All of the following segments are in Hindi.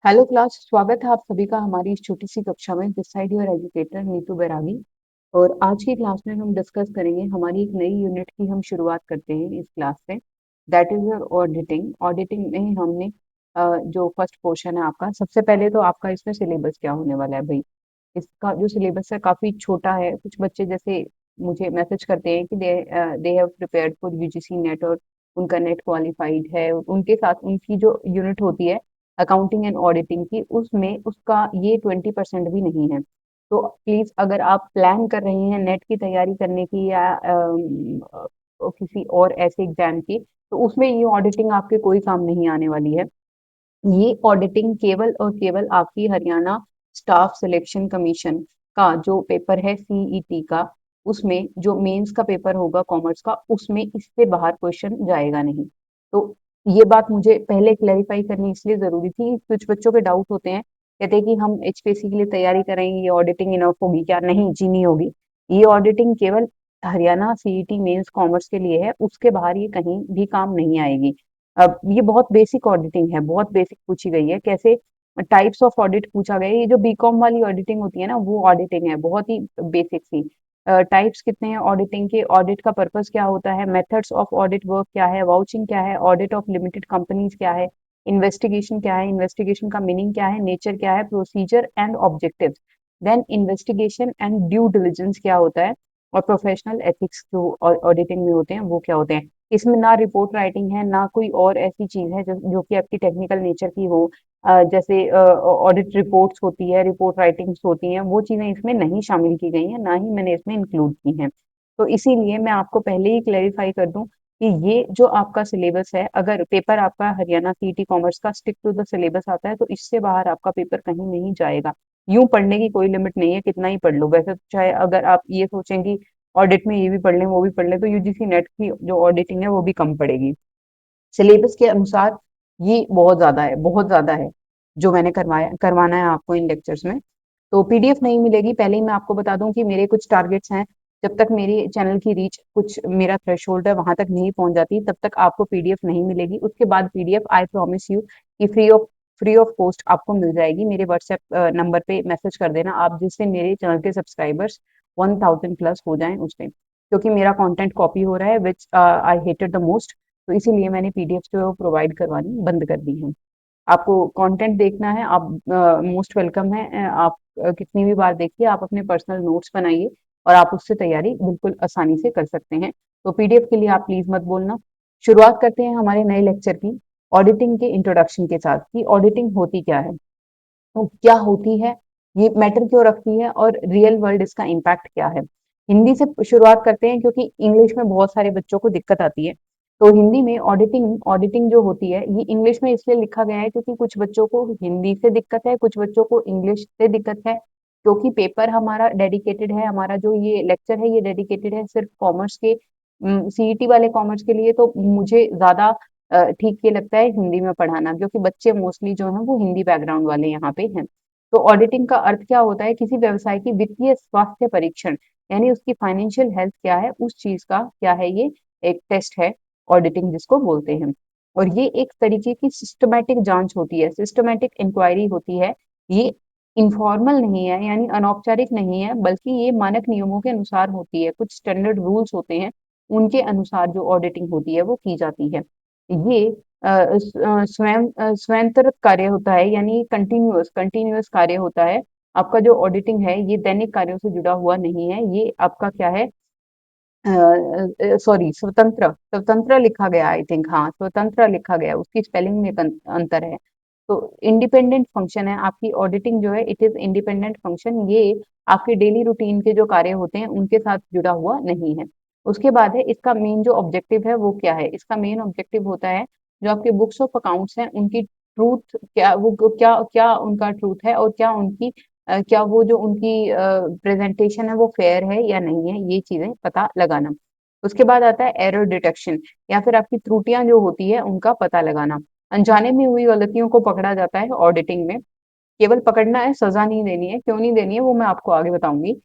हेलो क्लास, स्वागत है आप सभी का हमारी इस छोटी सी कक्षा में। This side your educator Neetu Bairagi. और आज की क्लास में हम डिस्कस करेंगे, हमारी एक नई यूनिट की हम शुरुआत करते हैं इस क्लास से। That is your auditing. Auditing में हमने जो फर्स्ट पोर्शन है आपका, सबसे पहले तो आपका इसमें सिलेबस क्या होने वाला है भाई। इसका जो सिलेबस है काफी छोटा है। कुछ बच्चे जैसे मुझे मैसेज करते हैं कि they have prepared for UGC net और उनका नेट क्वालिफाइड है। उनके साथ उनकी जो यूनिट होती है अकाउंटिंग एंड ऑडिटिंग की, उसमें उसका ये 20% भी नहीं है। तो प्लीज, अगर आप प्लान कर रहे हैं नेट की तैयारी करने की या किसी और ऐसे एग्जाम की, तो उसमें ये ऑडिटिंग आपके कोई काम नहीं आने वाली है। ये ऑडिटिंग केवल और केवल आपकी हरियाणा स्टाफ सिलेक्शन कमीशन का जो पेपर है सीईटी का, उसमें जो मेंस का पेपर होगा कॉमर्स का, उसमें इससे बाहर क्वेश्चन जाएगा नहीं। तो ये बात मुझे पहले क्लैरिफाई करनी इसलिए जरूरी थी। कुछ बच्चों के डाउट होते हैं, कहते हैं कि हम एचपीएससी के लिए तैयारी करेंगे, ये ऑडिटिंग इनफ होगी क्या? नहीं जी, नहीं होगी। ये ऑडिटिंग केवल हरियाणा सीईटी मेंस कॉमर्स के लिए है, उसके बाहर ये कहीं भी काम नहीं आएगी। अब ये बहुत बेसिक ऑडिटिंग है, बहुत बेसिक पूछी गई है। कैसे? टाइप्स ऑफ ऑडिट पूछा गया है। ये जो बीकॉम वाली ऑडिटिंग होती है ना, वो ऑडिटिंग है बहुत ही बेसिक सी। टाइप्स कितने हैं ऑडिटिंग के? ऑडिट का पर्पस क्या होता है? मेथड्स ऑफ ऑडिट वर्क क्या है? वाउचिंग क्या है? ऑडिट ऑफ लिमिटेड कंपनीज क्या है? इन्वेस्टिगेशन क्या है? इन्वेस्टिगेशन का मीनिंग क्या है? नेचर क्या है? Procedure and objectives. Then investigation and due diligence क्या होता है? और प्रोफेशनल एथिक्स जो ऑडिटिंग में होते हैं वो क्या होते हैं? इसमें ना रिपोर्ट राइटिंग है, ना कोई और ऐसी चीज है जो कि आपकी टेक्निकल नेचर की हो। जैसे ऑडिट रिपोर्ट्स होती है, रिपोर्ट राइटिंग्स होती हैं, वो चीजें इसमें नहीं शामिल की गई हैं, ना ही मैंने इसमें इंक्लूड की हैं। तो इसीलिए मैं आपको पहले ही क्लेरिफाई कर दूं कि ये जो आपका सिलेबस है, अगर पेपर आपका हरियाणा सीईटी कॉमर्स का स्टिक टू द सिलेबस आता है, तो इससे बाहर आपका पेपर कहीं नहीं जाएगा। यूं पढ़ने की कोई लिमिट नहीं है, कितना ही पढ़ लो। वैसे तो चाहे अगर आप ये सोचेंगे ऑडिट में ये भी पढ़ लें वो भी पढ़ लें, तो यूजीसी नेट की जो ऑडिटिंग है वो भी कम पड़ेगी। सिलेबस के अनुसार ये बहुत ज्यादा है, बहुत ज्यादा है जो मैंने करवाना है आपको इन लेक्चर्स में। तो पीडीएफ नहीं मिलेगी। पहले ही मैं आपको बता दूं कि मेरे कुछ टारगेट्स हैं। जब तक मेरी चैनल की रीच, कुछ मेरा थ्रेशोल्ड है वहां तक नहीं पहुंच जाती, तब तक आपको पीडीएफ नहीं मिलेगी। उसके बाद पीडीएफ आई प्रॉमिस यू कि फ्री ऑफ कॉस्ट आपको मिल जाएगी। मेरे व्हाट्सएप नंबर पे मैसेज कर देना आप, जिससे मेरे चैनल के सब्सक्राइबर्स 1000 प्लस हो जाएं उस टाइम। क्योंकि मेरा कंटेंट कॉपी हो रहा है, विच आई हेटेड द मोस्ट। तो इसीलिए मैंने पीडीएफ जो है वो प्रोवाइड करवानी बंद कर दी है। आपको कंटेंट देखना है, आप मोस्ट वेलकम है। आप कितनी भी बार देखिए, आप अपने पर्सनल नोट्स बनाइए और आप उससे तैयारी बिल्कुल आसानी से कर सकते हैं। तो पीडीएफ के लिए आप प्लीज मत बोलना। शुरुआत करते हैं हमारे नए लेक्चर की ऑडिटिंग के इंट्रोडक्शन के साथ कि ऑडिटिंग होती क्या है। तो क्या होती है, ये मैटर क्यों रखती है, और रियल वर्ल्ड इसका इम्पैक्ट क्या है। हिंदी से शुरुआत करते हैं क्योंकि इंग्लिश में बहुत सारे बच्चों को दिक्कत आती है। तो हिंदी में ऑडिटिंग ऑडिटिंग जो होती है, ये इंग्लिश में इसलिए लिखा गया है क्योंकि कुछ बच्चों को हिंदी से दिक्कत है, कुछ बच्चों को इंग्लिश से दिक्कत है। क्योंकि पेपर हमारा डेडिकेटेड है, हमारा जो ये लेक्चर है ये डेडिकेटेड है सिर्फ कॉमर्स के, सीईटी वाले कॉमर्स के लिए। तो मुझे ज्यादा ठीक ये लगता है हिंदी में पढ़ाना, क्योंकि बच्चे मोस्टली जो है वो हिंदी बैकग्राउंड वाले यहाँ पे हैं। तो ऑडिटिंग का अर्थ क्या होता है? किसी व्यवसाय की वित्तीय स्वास्थ्य परीक्षण, यानी उसकी फाइनेंशियल हेल्थ क्या है, उस चीज का क्या है, ये एक टेस्ट है, ऑडिटिंग जिसको बोलते हैं। और ये एक तरीके की सिस्टमैटिक जांच होती है, सिस्टमैटिक इंक्वायरी होती है। ये इनफॉर्मल नहीं है, यानी अनौपचारिक नहीं है, बल्कि ये मानक नियमों के अनुसार होती है। कुछ स्टैंडर्ड रूल्स होते हैं, उनके अनुसार जो ऑडिटिंग होती है वो की जाती है। ये स्वयंतर कार्य होता है, यानी कंटिन्यूअस कंटिन्यूअस कार्य होता है। आपका जो ऑडिटिंग है ये दैनिक कार्यों से जुड़ा हुआ नहीं है, ये आपका क्या है, सॉरी, स्वतंत्र स्वतंत्र लिखा गया, आई थिंक, हाँ स्वतंत्र लिखा गया, उसकी स्पेलिंग में एक अंतर है। तो इंडिपेंडेंट फंक्शन है आपकी ऑडिटिंग जो है, इट इज इंडिपेंडेंट फंक्शन। ये आपके डेली रूटीन के जो कार्य होते हैं उनके साथ जुड़ा हुआ नहीं है। उसके बाद है इसका मेन जो ऑब्जेक्टिव है वो क्या है। इसका मेन ऑब्जेक्टिव होता है, जो आपके बुक्स ऑफ अकाउंट्स हैं उनकी ट्रूथ क्या, वो क्या क्या उनका ट्रूथ है, और क्या उनकी क्या वो जो उनकी प्रेजेंटेशन है वो फेयर है या नहीं है, ये चीजें पता लगाना। उसके बाद आता है एरर डिटेक्शन, या फिर आपकी त्रुटियां जो होती है उनका पता लगाना। अनजाने में हुई गलतियों को पकड़ा जाता है ऑडिटिंग में। केवल पकड़ना है, सजा नहीं देनी है। क्यों नहीं देनी है वो मैं आपको आगे बताऊंगी।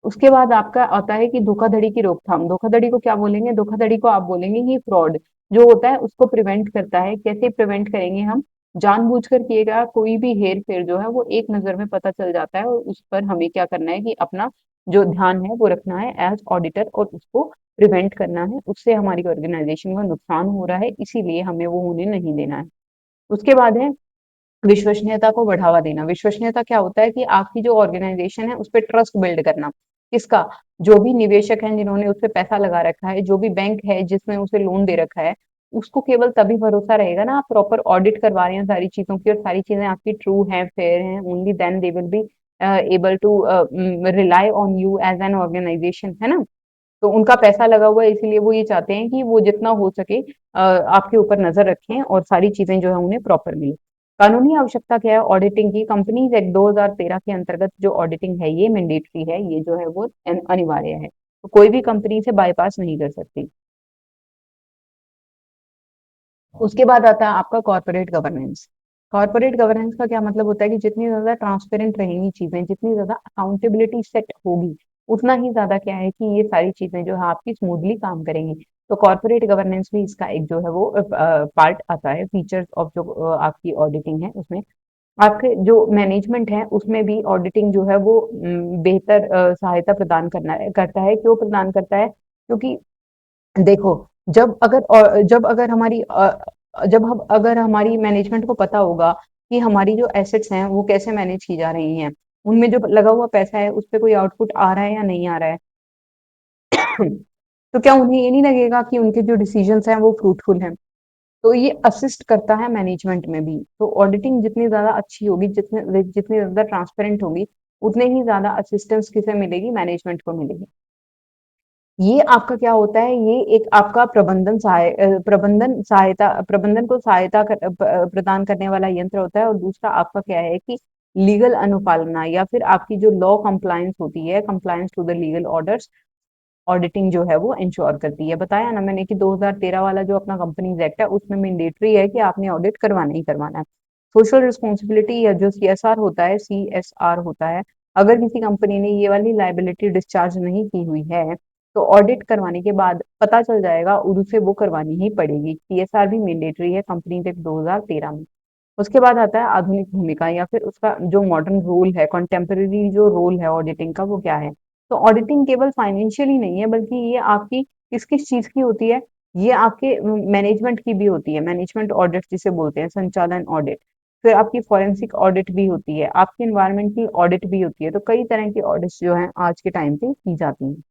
उसके बाद आपका आता है कि धोखाधड़ी की रोकथाम। धोखाधड़ी को क्या बोलेंगे? धोखाधड़ी को आप बोलेंगे कि फ्रॉड जो होता है उसको प्रिवेंट करता है। कैसे प्रिवेंट करेंगे हम? जानबूझकर किए गया कोई भी हेर-फेर जो है वो एक नज़र में पता चल जाता है और उस पर हमें क्या करना है कि अपना जो ध्यान है वो रखना है एज़ ऑडिटर और उसको प्रिवेंट करना है। उससे हमारी ऑर्गेनाइज़ेशन को नुकसान हो रहा है, इसीलिए हमें वो होने नहीं देना है। उसके बाद है विश्वसनीयता को बढ़ावा देना। विश्वसनीयता क्या होता है कि आपकी जो ऑर्गेनाइजेशन है उस पे ट्रस्ट बिल्ड करना। किसका? जो भी निवेशक हैं जिन्होंने उस पे पैसा लगा रखा है, जो भी बैंक है जिसने उसे लोन दे रखा है, उसको केवल तभी भरोसा रहेगा ना, आप प्रॉपर ऑडिट करवा रहे हैं सारी चीज़ों की और सारी चीज़ें आपकी ट्रू हैं, फेयर हैं, only then they will be able to rely on you as an organisation, है ना? तो उनका पैसा लगा हुआ है इसीलिए वो ये चाहते हैं कि वो जितना हो सके आपके ऊपर नजर रखें और सारी चीजें जो है उन्हें प्रॉपर मिले। कानूनी आवश्यकता क्या है ऑडिटिंग की? कंपनीज एक्ट 2013 के अंतर्गत जो ऑडिटिंग है ये मैंडेटरी है, ये जो है वो अनिवार्य है, तो कोई भी कंपनी से बाईपास नहीं कर सकती। उसके बाद आता है आपका कॉर्पोरेट गवर्नेंस। कॉर्पोरेट गवर्नेंस का क्या मतलब होता है कि जितनी ज्यादा ट्रांसपेरेंट रहेंगी चीजें, जितनी ज्यादा अकाउंटेबिलिटी सेट होगी, उतना ही ज्यादा क्या है कि ये सारी चीजें जो है आपकी स्मूथली काम करेंगी। तो कॉर्पोरेट गवर्नेंस भी इसका एक जो है वो पार्ट आता है, फीचर्स ऑफ जो आपकी ऑडिटिंग है उसमें। आपके जो मैनेजमेंट है उसमें भी ऑडिटिंग जो है वो बेहतर सहायता प्रदान करता है। क्यों प्रदान करता है? क्योंकि देखो, जब अगर हमारी मैनेजमेंट को पता होगा कि हमारी जो एसेट्स हैं वो कैसे मैनेज की जा रही हैं, उनमें जो लगा हुआ पैसा है उस पे कोई आउटपुट आ रहा है या नहीं आ रहा है, तो क्या उन्हें ये नहीं लगेगा कि उनके जो डिसीजंस हैं वो फ्रूटफुल हैं? तो ये असिस्ट करता है मैनेजमेंट में भी। तो ऑडिटिंग जितनी ज्यादा अच्छी होगी, जितने जितनी ज्यादा ट्रांसपेरेंट होगी, उतने ही ज्यादा असिस्टेंस किसे मिलेगी? मैनेजमेंट को मिलेगी। ये आपका क्या होता है? ये एक आपका प्रबंधन को सहायता प्रदान करने वाला यंत्र होता है। और दूसरा आपका क्या है कि लीगल अनुपालना या फिर आपकी जो लॉ कंप्लायंस होती है, compliance to the legal orders, auditing जो है वो इंश्योर करती है। बताया ना मैंने कि 2013 वाला जो अपना कंपनीज एक्ट है उसमें मैंडेटरी है कि आपने ऑडिट करवाना ही करवाना है। सोशल रिस्पॉन्सिबिलिटी या जो सीएसआर होता है, सीएसआर होता है, अगर किसी कंपनी ने ये वाली लाइबिलिटी डिस्चार्ज नहीं की हुई है तो ऑडिट करवाने के बाद पता चल जाएगा और उसे वो करवानी ही पड़ेगी। सीएसआर भी मैंडेटरी है कंपनीज एक्ट 2013 में। उसके बाद आता है आधुनिक भूमिका या फिर उसका जो मॉडर्न रोल है, कंटेम्पररी जो रोल है ऑडिटिंग का वो क्या है? तो ऑडिटिंग केवल फाइनेंशियल ही नहीं है बल्कि ये आपकी किस किस चीज की होती है? ये आपके मैनेजमेंट की भी होती है, मैनेजमेंट ऑडिट जिसे बोलते हैं, संचालन ऑडिट। फिर आपकी फॉरेंसिक ऑडिट भी होती है, आपकी एनवायरमेंटल ऑडिट भी होती है। तो कई तरह की ऑडिट्स जो है आज के टाइम पे की जाती हैं।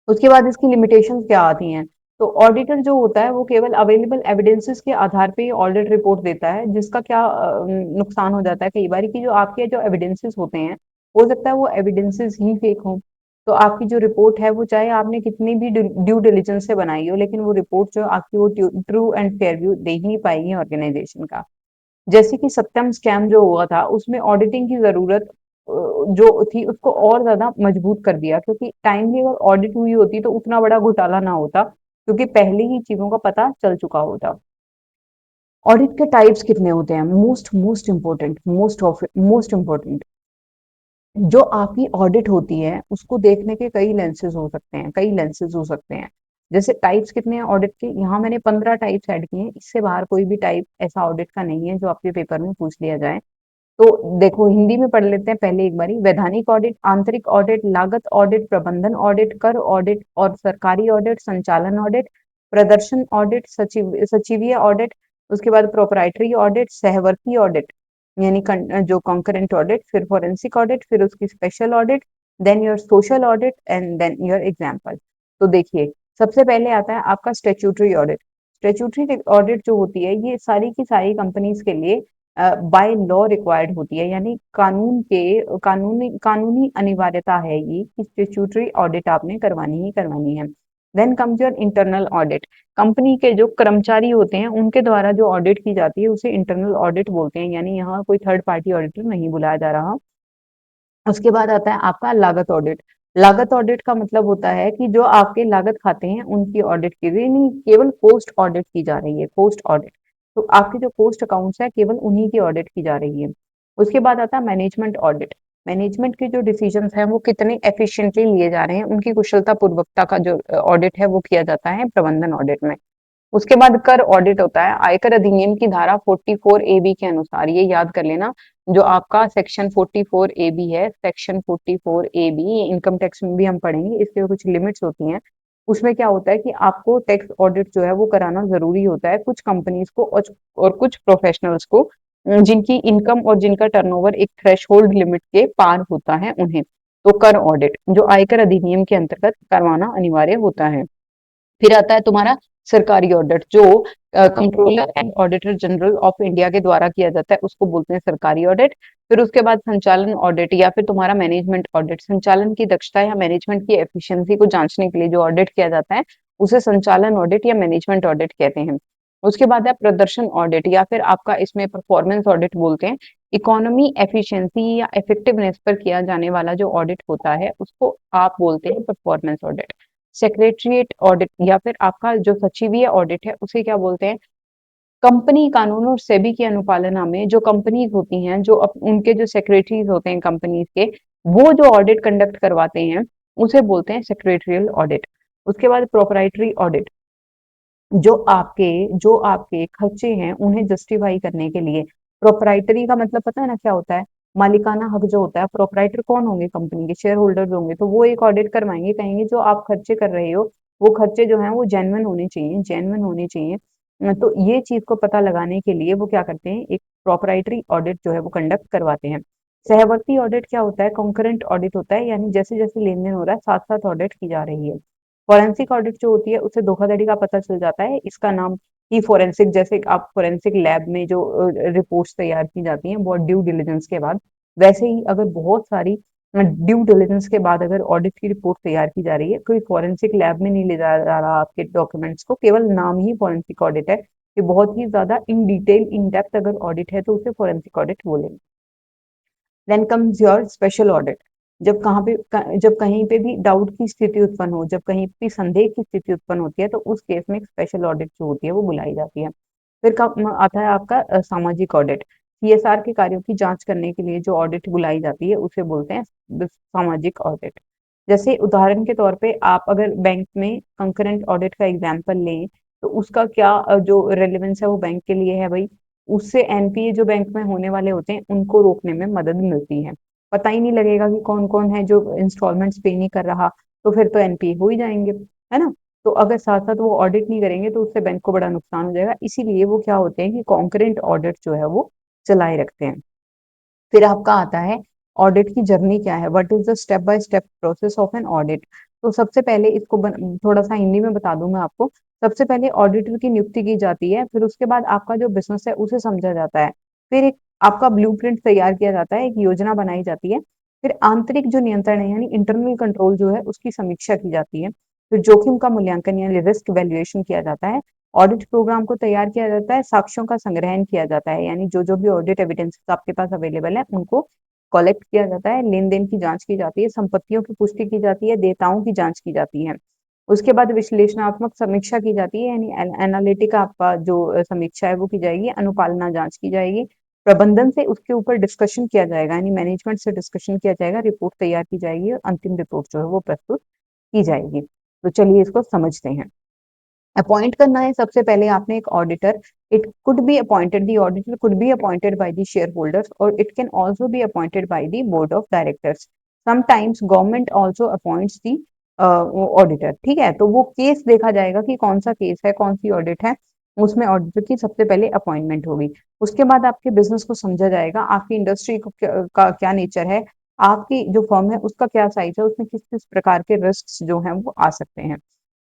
उसके बाद इसकी लिमिटेशंस क्या आती हैं? तो ऑडिटर जो होता है वो केवल अवेलेबल एविडेंसेस के आधार पे ही ऑडिट रिपोर्ट देता है, जिसका क्या नुकसान हो जाता है कई बार कि जो आपके जो एविडेंसेस होते हैं, हो सकता है वो एविडेंसेस ही फेक हों। तो आपकी जो रिपोर्ट है वो चाहे आपने कितनी भी ड्यू डिलिजेंस से बनाई हो, लेकिन वो रिपोर्ट जो आपकी वो ट्रू एंड फेयर व्यू दे ही नहीं पाएगी ऑर्गेनाइजेशन का। जैसे कि सत्यम स्कैम जो हुआ था उसमें ऑडिटिंग की जरूरत जो थी उसको और ज्यादा मजबूत कर दिया, क्योंकि टाइमली अगर ऑडिट हुई होती तो उतना बड़ा घोटाला ना होता, क्योंकि पहले ही चीजों का पता चल चुका होता। ऑडिट के टाइप्स कितने होते हैं? मोस्ट इम्पोर्टेंट जो आपकी ऑडिट होती है उसको देखने के कई लेंसेज हो सकते हैं, कई लेंसेज हो सकते हैं। जैसे टाइप्स कितने हैं ऑडिट के? यहाँ मैंने 15 टाइप्स ऐड किए हैं, इससे बाहर कोई भी टाइप ऐसा ऑडिट का नहीं है जो आपके पेपर में पूछ लिया जाए। तो देखो हिंदी में पढ़ लेते हैं पहले एक बारी। वैधानिक ऑडिट, आंतरिक ऑडिट, लागत ऑडिट, प्रबंधन ऑडिट, कर ऑडिट और सरकारी ऑडिट, संचालन ऑडिट, प्रदर्शन ऑडिट, सचिवीय ऑडिट, उसके बाद प्रोपराइटरी ऑडिट, सहवर्ती ऑडिट यानी जो कॉन्करेंट ऑडिट, फिर फॉरेंसिक ऑडिट, फिर उसकी special audit, then your social audit and then your example. तो देखिए सबसे पहले आता है आपका स्टेच्यूटरी ऑडिट। स्टेच्यूटरी ऑडिट जो होती है ये सारी की सारी कंपनीज के लिए बाय लॉ रिक्वायर्ड होती है, यानी कानूनी अनिवार्यता है ये कि स्टेट्यूटरी ऑडिट आपने करवानी ही करवानी है। Then comes your internal audit. Company के जो कर्मचारी होते हैं उनके द्वारा जो ऑडिट की जाती है उसे इंटरनल ऑडिट बोलते हैं, यानी यहाँ कोई थर्ड पार्टी ऑडिटर नहीं बुलाया जा रहा। उसके बाद आता है आपका लागत ऑडिट। लागत ऑडिट का मतलब होता है कि जो आपके लागत खाते हैं उनकी ऑडिट की गई, नहीं केवल कॉस्ट ऑडिट की जा रही है, कॉस्ट ऑडिट। तो आपके जो कॉस्ट अकाउंट्स है केवल उन्हीं की ऑडिट की जा रही है। उसके बाद आता है मैनेजमेंट ऑडिट। मैनेजमेंट के जो डिसीजंस हैं वो कितने एफिशिएंटली लिए जा रहे हैं, उनकी कुशलता पूर्वकता का जो ऑडिट है वो किया जाता है प्रबंधन ऑडिट में। उसके बाद कर ऑडिट होता है आयकर अधिनियम की धारा 44 ए बी के अनुसार, ये याद कर लेना, जो आपका सेक्शन 44 ए बी है, सेक्शन 44 ए बी, ये इनकम टैक्स में भी हम पढ़ेंगे, इसके कुछ लिमिट्स होती हैं। उसमें क्या होता है कि आपको टैक्स ऑडिट जो है वो कराना जरूरी होता है कुछ कंपनीज को और कुछ प्रोफेशनल्स को, जिनकी इनकम और जिनका टर्नओवर एक थ्रेशहोल्ड लिमिट के पार होता है उन्हें। तो कर ऑडिट जो आयकर अधिनियम के अंतर्गत करवाना अनिवार्य होता है। फिर आता है तुम्हारा सरकारी ऑडिट, जो controller and auditor general of India के द्वारा किया जाता है, उसको बोलते हैं सरकारी ऑडिट। फिर उसके बाद संचालन ऑडिट या फिर तुम्हारा मैनेजमेंट ऑडिट, संचालन की दक्षता या मैनेजमेंट की एफिशिएंसी को जांचने के लिए जो ऑडिट किया जाता है उसे संचालन ऑडिट या मैनेजमेंट ऑडिट कहते हैं। उसके बाद है प्रदर्शन ऑडिट या फिर आपका इसमें परफॉर्मेंस ऑडिट बोलते हैं। इकोनॉमी, एफिशिएंसी या इफेक्टिवनेस पर किया जाने वाला जो ऑडिट होता है उसको आप बोलते हैं परफॉर्मेंस ऑडिट। सेक्रेटरीट ऑडिट या फिर आपका जो सचिवीय ऑडिट है उसे क्या बोलते हैं? कंपनी कानून और सेबी की अनुपालना में जो कंपनीज होती हैं, जो उनके जो सेक्रेटरीज होते हैं कंपनीज के, वो जो ऑडिट कंडक्ट करवाते हैं उसे बोलते हैं सेक्रेटरियल ऑडिट। उसके बाद प्रोपराइटरी ऑडिट, जो आपके खर्चे हैं उन्हें जस्टिफाई करने के लिए। प्रोपराइटरी का मतलब पता है ना क्या होता है? मालिकाना हक जो होता है। प्रोपराइटर कौन होंगे? कंपनी के शेयर होल्डर होंगे, तो वो एक ऑडिट करवाएंगे, कहेंगे जो आप खर्चे कर रहे हो वो खर्चे जो हैं वो जेन्युइन होने चाहिए, जेन्युइन होने चाहिए। तो ये चीज को पता लगाने के लिए वो क्या करते हैं, एक प्रोपराइटरी ऑडिट जो है वो कंडक्ट करवाते हैं। सहवर्ती ऑडिट क्या होता है? कॉन्करेंट ऑडिट होता है, यानी जैसे जैसे लेन देन हो रहा है साथ साथ ऑडिट की जा रही है। फॉरेंसिक ऑडिट जो होती है उससे धोखाधड़ी का पता चल जाता है, इसका नाम ही फॉरेंसिक, जैसे आप फॉरेंसिक लैब में जो रिपोर्ट्स तैयार की जाती हैं बहुत ड्यू डिलिजेंस के बाद, वैसे ही अगर बहुत सारी ड्यू डिलिजेंस के बाद अगर ऑडिट की रिपोर्ट तैयार की जा रही है, कोई फॉरेंसिक लैब में नहीं ले जा रहा आपके डॉक्यूमेंट्स को, केवल नाम ही फॉरेंसिक ऑडिट है, ये बहुत ही ज्यादा इन डिटेल इन डेप्थ अगर ऑडिट है तो उसे फॉरेंसिक ऑडिट बोलेंगे। Then comes your special audit, जब कहीं पे भी डाउट की स्थिति उत्पन्न हो, जब कहीं भी संदेह की स्थिति उत्पन्न होती है तो उस केस में एक स्पेशल ऑडिट जो होती है वो बुलाई जाती है। फिर आता है आपका सामाजिक ऑडिट। सीएसआर के कार्यों की जांच करने के लिए जो ऑडिट बुलाई जाती है उसे बोलते हैं सामाजिक ऑडिट। जैसे उदाहरण के तौर पे आप अगर बैंक में कंकरेंट ऑडिट का एग्जांपल लें तो उसका क्या जो रेलेवेंस है वो बैंक के लिए है भाई, उससे एनपीए जो बैंक में होने वाले होते हैं उनको रोकने में मदद मिलती है। पता ही नहीं लगेगा कि कौन कौन है जो इंस्टॉलमेंट्स पे नहीं कर रहा, तो फिर तो एनपीए हो ही जाएंगे, है ना? तो अगर साथ साथ वो ऑडिट नहीं करेंगे तो उससे बैंक को बड़ा नुकसान हो जाएगा, इसीलिए वो क्या होते हैं कि कॉन्करेंट ऑडिट जो है वो चलाए रखते हैं। फिर आपका आता है ऑडिट की जर्नी क्या है, what is the step by step process of an audit. तो सबसे पहले इसको थोड़ा सा हिंदी में बता दूं मैं आपको। सबसे पहले ऑडिटर की नियुक्ति की जाती है, फिर उसके बाद आपका जो बिजनेस है उसे समझा जाता है, फिर एक आपका ब्लूप्रिंट तैयार किया जाता है, एक योजना बनाई जाती है, फिर आंतरिक जो नियंत्रण है यानी इंटरनल कंट्रोल जो है उसकी समीक्षा की जाती है, फिर जोखिम का मूल्यांकन यानी रिस्क वैल्यूएशन किया जाता है, ऑडिट प्रोग्राम को तैयार किया जाता है, साक्ष्यों का संग्रहण किया जाता है, यानी जो जो भी ऑडिट एविडेंस आपके पास अवेलेबल है उनको कलेक्ट किया जाता है, लेन देन की जांच की जाती है, संपत्तियों की पुष्टि की जाती है, देयताओं की जांच की जाती है। उसके बाद विश्लेषणात्मक समीक्षा की जाती है, यानी एनालिटिक आपका जो समीक्षा है वो की जाएगी, अनुपालना जांच की जाएगी, प्रबंधन से उसके ऊपर डिस्कशन किया जाएगा, यानी मैनेजमेंट से डिस्कशन किया जाएगा, रिपोर्ट तैयार की जाएगी और अंतिम रिपोर्ट जो है वो प्रस्तुत की जाएगी। तो चलिए इसको समझते हैं। अपॉइंट करना है सबसे पहले आपने एक auditor. It could be appointed, the auditor could be appointed by the shareholders और it can also be appointed by the board of directors. Sometimes government also appoints the auditor. ठीक है, तो वो केस देखा जाएगा कि कौन सा केस है, कौन सी ऑडिट है, उसमें ऑडिटर की सबसे पहले अपॉइंटमेंट होगी। उसके बाद आपके बिजनेस को समझा जाएगा, आपकी इंडस्ट्री का क्या नेचर है, आपकी जो फर्म है उसका क्या साइज है, उसमें किस किस प्रकार के रिस्क जो हैं वो आ सकते हैं।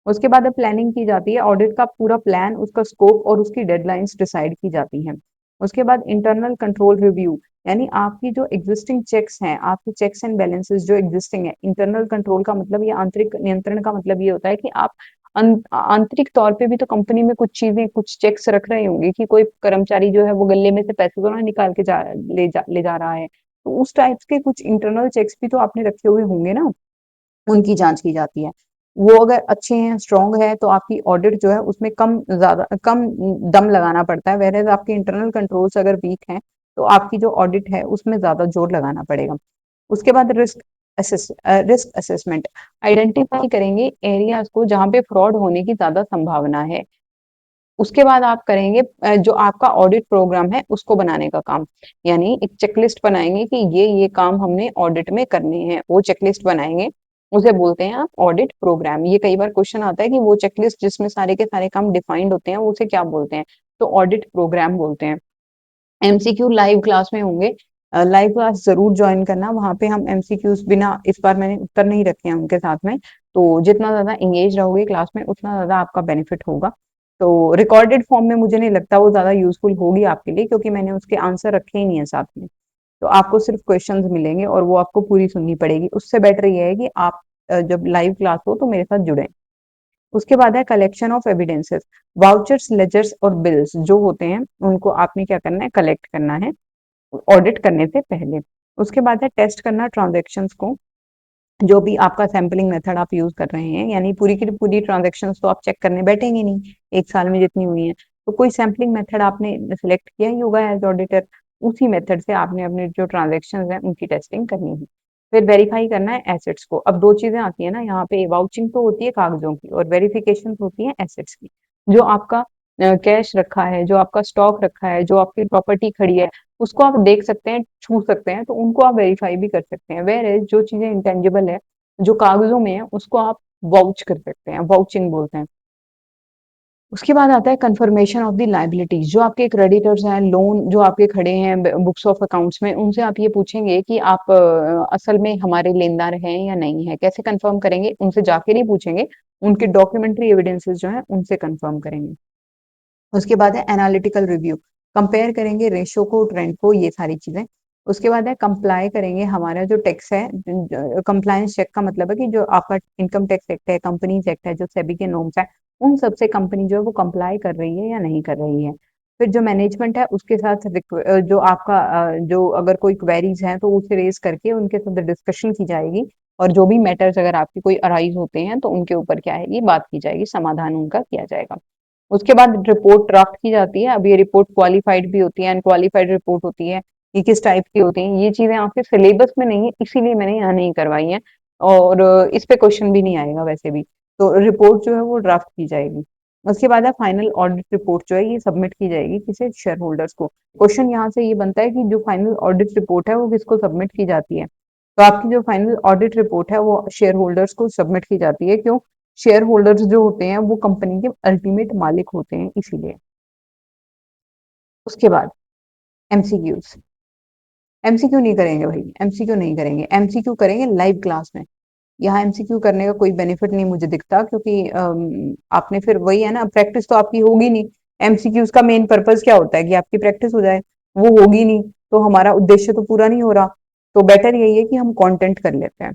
उसके बाद अब प्लानिंग की जाती है, ऑडिट का पूरा प्लान, उसका स्कोप और उसकी डेडलाइंस डिसाइड की जाती हैं। उसके बाद इंटरनल कंट्रोल रिव्यू, यानी आपकी जो एग्जिस्टिंग चेक्स हैं, आपकी चेक्स एंड बैलेंसेस जो एग्जिस्टिंग है। इंटरनल कंट्रोल का मतलब, ये आंतरिक नियंत्रण का मतलब ये होता है कि आप आंतरिक तौर पे भी तो कंपनी में कुछ चीजें, कुछ चेक्स रख रहे होंगे कि कोई कर्मचारी जो है वो गले में से पैसे तो ना निकाल के ले जा रहा है, तो उस टाइप के कुछ इंटरनल चेक्स भी तो आपने रखे हुए होंगे ना, उनकी जांच की जाती है। वो अगर अच्छे हैं, स्ट्रांग है, तो आपकी ऑडिट जो है उसमें कम दम लगाना पड़ता है, वेरएज़ आपके इंटरनल कंट्रोल्स अगर वीक हैं तो आपकी जो ऑडिट है उसमें ज्यादा जोर लगाना पड़ेगा। उसके बाद रिस्क असेसमेंट, आइडेंटिफाई करेंगे एरियाज को जहां पे फ्रॉड होने की ज्यादा संभावना है। उसके बाद आप करेंगे जो आपका ऑडिट प्रोग्राम है उसको बनाने का काम, यानी एक चेकलिस्ट बनाएंगे कि ये काम हमने ऑडिट में करने हैं, वो चेकलिस्ट बनाएंगे, उसे बोलते हैं आप ऑडिट प्रोग्राम। ये कई बार क्वेश्चन आता है कि वो चेकलिस्ट जिसमें सारे के सारे काम डिफाइंड होते हैं उसे क्या बोलते हैं, तो ऑडिट प्रोग्राम बोलते हैं। एमसीक्यू लाइव क्लास में होंगे, लाइव क्लास जरूर ज्वाइन करना, वहां पे हम एमसीक्यूज बिना, इस बार मैंने उत्तर नहीं रखे हैं उनके साथ में, तो जितना ज्यादा एंगेज रहोगे क्लास में उतना ज्यादा आपका बेनिफिट होगा। तो रिकॉर्डेड फॉर्म में मुझे नहीं लगता वो ज्यादा यूजफुल होगी आपके लिए, क्योंकि मैंने उसके आंसर रखे ही नहीं है साथ में, तो आपको सिर्फ क्वेश्चंस मिलेंगे और वो आपको पूरी सुननी पड़ेगी। उससे बेटर ये है कि आप जब लाइव क्लास हो तो मेरे साथ जुड़े। उसके बाद है collection of evidences, vouchers, ledgers और बिल्स जो होते हैं उनको आपने क्या करना है, कलेक्ट करना है ऑडिट करने से पहले। उसके बाद है टेस्ट करना ट्रांजेक्शन्स को, जो भी आपका सैम्पलिंग मेथड आप यूज कर रहे हैं, यानी पूरी की पूरी ट्रांजेक्शन्स तो आप चेक करने बैठेंगे नहीं, एक साल में जितनी हुई है, तो कोई सैम्पलिंग मेथड आपने सिलेक्ट किया ही होगा एज ऑडिटर, उसी मेथड से आपने अपने जो ट्रांजेक्शन्स हैं उनकी टेस्टिंग करनी है। फिर वेरीफाई करना है एसेट्स को। अब दो चीजें आती है ना यहाँ पे, वाउचिंग तो होती है कागजों की और वेरिफिकेशन होती है एसेट्स की। जो आपका कैश रखा है, जो आपका स्टॉक रखा है, जो आपकी प्रॉपर्टी खड़ी है, उसको आप देख सकते हैं, छू सकते हैं, तो उनको आप वेरीफाई भी कर सकते हैं। वेर एज जो चीजें इंटेंजिबल है, जो कागजों में है, उसको आप वाउच कर सकते हैं, वाउचिंग बोलते हैं। उसके बाद आता है कंफर्मेशन ऑफ द लायबिलिटीज, जो आपके क्रेडिटर्स हैं, लोन जो आपके खड़े हैं बुक्स ऑफ अकाउंट्स में, उनसे आप ये पूछेंगे कि आप असल में हमारे लेनदार हैं या नहीं है। कैसे कंफर्म करेंगे, उनसे जाके नहीं पूछेंगे, उनके डॉक्यूमेंट्री एविडेंसेस जो है उनसे कंफर्म करेंगे। उसके बाद है एनालिटिकल रिव्यू, कंपेयर करेंगे रेशो को, ट्रेंड को, ये सारी चीजें। उसके बाद है कंप्लाई करेंगे, हमारा जो टैक्स है, कंप्लायंस चेक का मतलब है कि जो आपका इनकम टैक्स एक्ट है, कंपनीज एक्ट है, जो सेबी के नॉर्म्स है, उन सबसे कंपनी जो है वो कंप्लाई कर रही है या नहीं कर रही है। फिर जो मैनेजमेंट है उसके साथ जो आपका जो अगर कोई क्वेरीज है तो उसे रेज करके उनके साथ डिस्कशन की जाएगी, और जो भी मैटर्स अगर आपकी कोई अराइज होते हैं तो उनके ऊपर क्या है, ये बात की जाएगी, समाधान उनका किया जाएगा। उसके बाद रिपोर्ट ड्राफ्ट की जाती है। अब ये रिपोर्ट क्वालिफाइड भी होती है, अनक्वालिफाइड रिपोर्ट होती है, ये किस टाइप की होती है, ये चीजें आपके सिलेबस में नहीं है, इसीलिए मैंने यहाँ नहीं करवाई है, और इस पे क्वेश्चन भी नहीं आएगा वैसे भी। तो रिपोर्ट जो है वो ड्राफ्ट की जाएगी। उसके बाद है फाइनल ऑडिट रिपोर्ट जो है ये सबमिट की जाएगी किसे, शेयर होल्डर्स को। क्वेश्चन यहाँ से ये बनता है कि जो फाइनल ऑडिट रिपोर्ट है वो किसको सबमिट की जाती है, तो आपकी जो फाइनल ऑडिट रिपोर्ट है वो शेयर होल्डर्स को सबमिट की जाती है। क्यों, शेयर होल्डर्स जो होते हैं वो कंपनी के अल्टीमेट मालिक होते हैं, इसीलिए। उसके बाद एमसीक्यूज, एमसीक्यू नहीं करेंगे भाई, एमसीक्यू नहीं करेंगे, एमसीक्यू करेंगे लाइव क्लास में। यहाँ एमसीक्यू करने का कोई बेनिफिट नहीं मुझे दिखता, क्योंकि आपने फिर वही है ना, प्रैक्टिस तो आपकी होगी नहीं। एमसीक्यूज का मेन पर्पज क्या होता है कि आपकी प्रैक्टिस हो जाए, वो होगी नहीं, तो हमारा उद्देश्य तो पूरा नहीं हो रहा। तो बेटर यही है कि हम कंटेंट कर लेते हैं।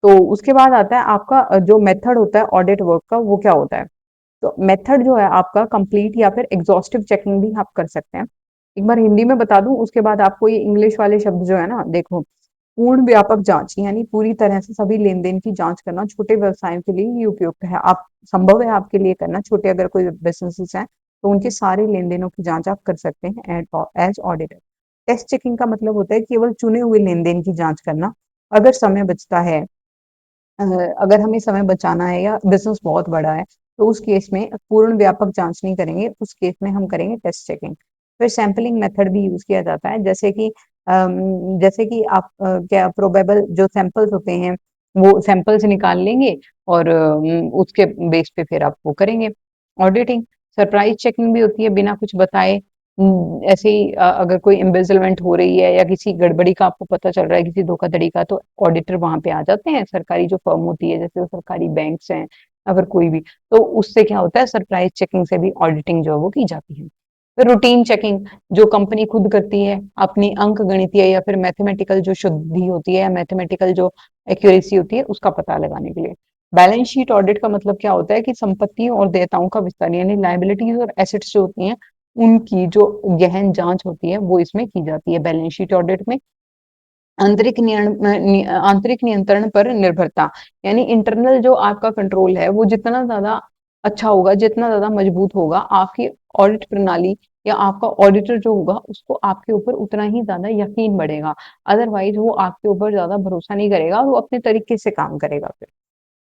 तो उसके बाद आता है आपका जो मेथड होता है ऑडिट वर्क का, वो क्या होता है। तो मेथड जो है आपका कंप्लीट या फिर एग्जॉस्टिव चेकिंग भी आप कर सकते हैं। एक बार हिंदी में बता दूं, उसके बाद आपको ये इंग्लिश वाले शब्द जो है ना, देखो, पूर्ण व्यापक जांच यानी पूरी तरह से सभी लेन देन की जांच करना छोटे व्यवसायों के लिए ये उपयुक्त है। आप, संभव है आपके लिए करना, छोटे अगर कोई बिजनेसेस हैं तो उनके सारे लेन देनों की जांच आप कर सकते हैं एज ऑडिटर। टेस्ट चेकिंग का मतलब होता है केवल चुने हुए लेन देन की जांच करना। अगर समय बचता है, अ, अगर हमें समय बचाना है या बिजनेस बहुत बड़ा है, तो उस केस में पूर्ण व्यापक जांच नहीं करेंगे, उस केस में हम करेंगे टेस्ट चेकिंग। फिर सैंपलिंग मेथड भी यूज किया जाता है, जैसे कि आप क्या प्रोबेबल जो सैंपल्स होते हैं वो सैंपल्स निकाल लेंगे, और उसके बेस पे फिर आप वो करेंगे ऑडिटिंग। सरप्राइज चेकिंग भी होती है, बिना कुछ बताए, ऐसे ही अगर कोई एम्बेजलमेंट हो रही है या किसी गड़बड़ी का आपको पता चल रहा है, किसी धोखाधड़ी का, तो ऑडिटर वहां पे आ जाते हैं। सरकारी जो फर्म होती है, जैसे सरकारी बैंक्स हैं, अगर कोई भी, तो उससे क्या होता है, सरप्राइज चेकिंग से भी ऑडिटिंग जो है वो की जाती है। फिर रूटीन चेकिंग जो कंपनी खुद करती है, अपनी अंक गणितीय या फिर मैथमेटिकल जो शुद्धि होती है, या मैथमेटिकल जो एक्यूरेसी होती है, उसका पता लगाने के लिए। बैलेंस शीट ऑडिट का मतलब क्या होता है कि संपत्तियों और देयताओं का विस्तार, यानी लायबिलिटीज और एसेट्स जो होती हैं उनकी जो गहन जांच होती है वो इसमें की जाती है बैलेंस शीट ऑडिट में। आंतरिक नियंत्रण पर निर्भरता, यानी इंटरनल जो आपका कंट्रोल है वो जितना ज्यादा अच्छा होगा, जितना ज्यादा मजबूत होगा, आपकी ऑडिट प्रणाली या आपका ऑडिटर जो होगा उसको आपके ऊपर उतना ही ज्यादा यकीन बढ़ेगा। अदरवाइज वो आपके ऊपर ज्यादा भरोसा नहीं करेगा, वो अपने तरीके से काम करेगा फिर।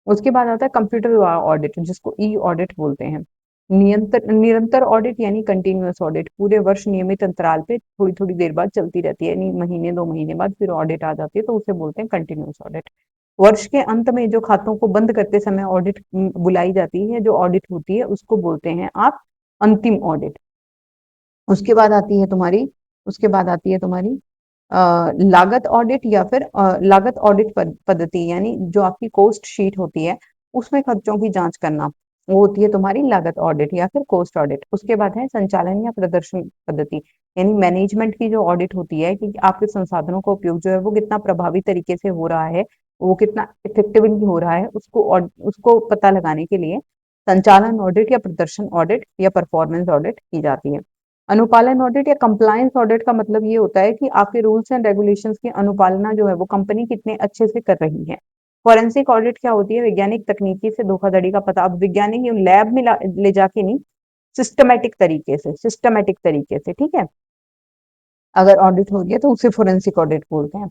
उसके बाद आता है कंप्यूटर ऑडिट, जिसको ई ऑडिट बोलते हैं। निरंतर ऑडिट यानी कंटिन्यूअस ऑडिट, पूरे वर्ष नियमित अंतराल पे थोड़ी थोड़ी देर बाद चलती रहती है, यानी महीने 2 महीने बाद फिर ऑडिट आ जाती है, तो उसे बोलते हैं कंटिन्यूअस ऑडिट। वर्ष के अंत में जो खातों को बंद करते समय ऑडिट बुलाई जाती है, जो ऑडिट होती है, उसको बोलते हैं आप अंतिम ऑडिट। उसके बाद आती है तुम्हारी उसके बाद आती है तुम्हारी लागत ऑडिट या फिर लागत ऑडिट पद्धति, यानी जो आपकी कॉस्ट शीट होती है उसमें खर्चों की जांच करना, वो होती है तुम्हारी लागत ऑडिट या फिर कॉस्ट ऑडिट। उसके बाद है संचालन या प्रदर्शन पद्धति, यानी मैनेजमेंट की जो ऑडिट होती है कि आपके संसाधनों का उपयोग जो है वो कितना प्रभावी तरीके से हो रहा है, वो कितना इफेक्टिवली हो रहा है, उसको पता लगाने के लिए संचालन ऑडिट या प्रदर्शन ऑडिट या परफॉर्मेंस ऑडिट की जाती है। अनुपालन ऑडिट या कंप्लायंस ऑडिट का मतलब ये होता है कि आपके रूल्स एंड रेगुलेशंस की अनुपालना जो है वो कंपनी कितने अच्छे से कर रही है। फॉरेंसिक ऑडिट क्या होती है? वैज्ञानिक तकनीकी से धोखाधड़ी का पता, अब वैज्ञानिक लैब में ले जाके नहीं, सिस्टमेटिक तरीके से, ठीक है, अगर ऑडिट हो रही है तो उसे फोरेंसिक ऑडिट बोलते हैं।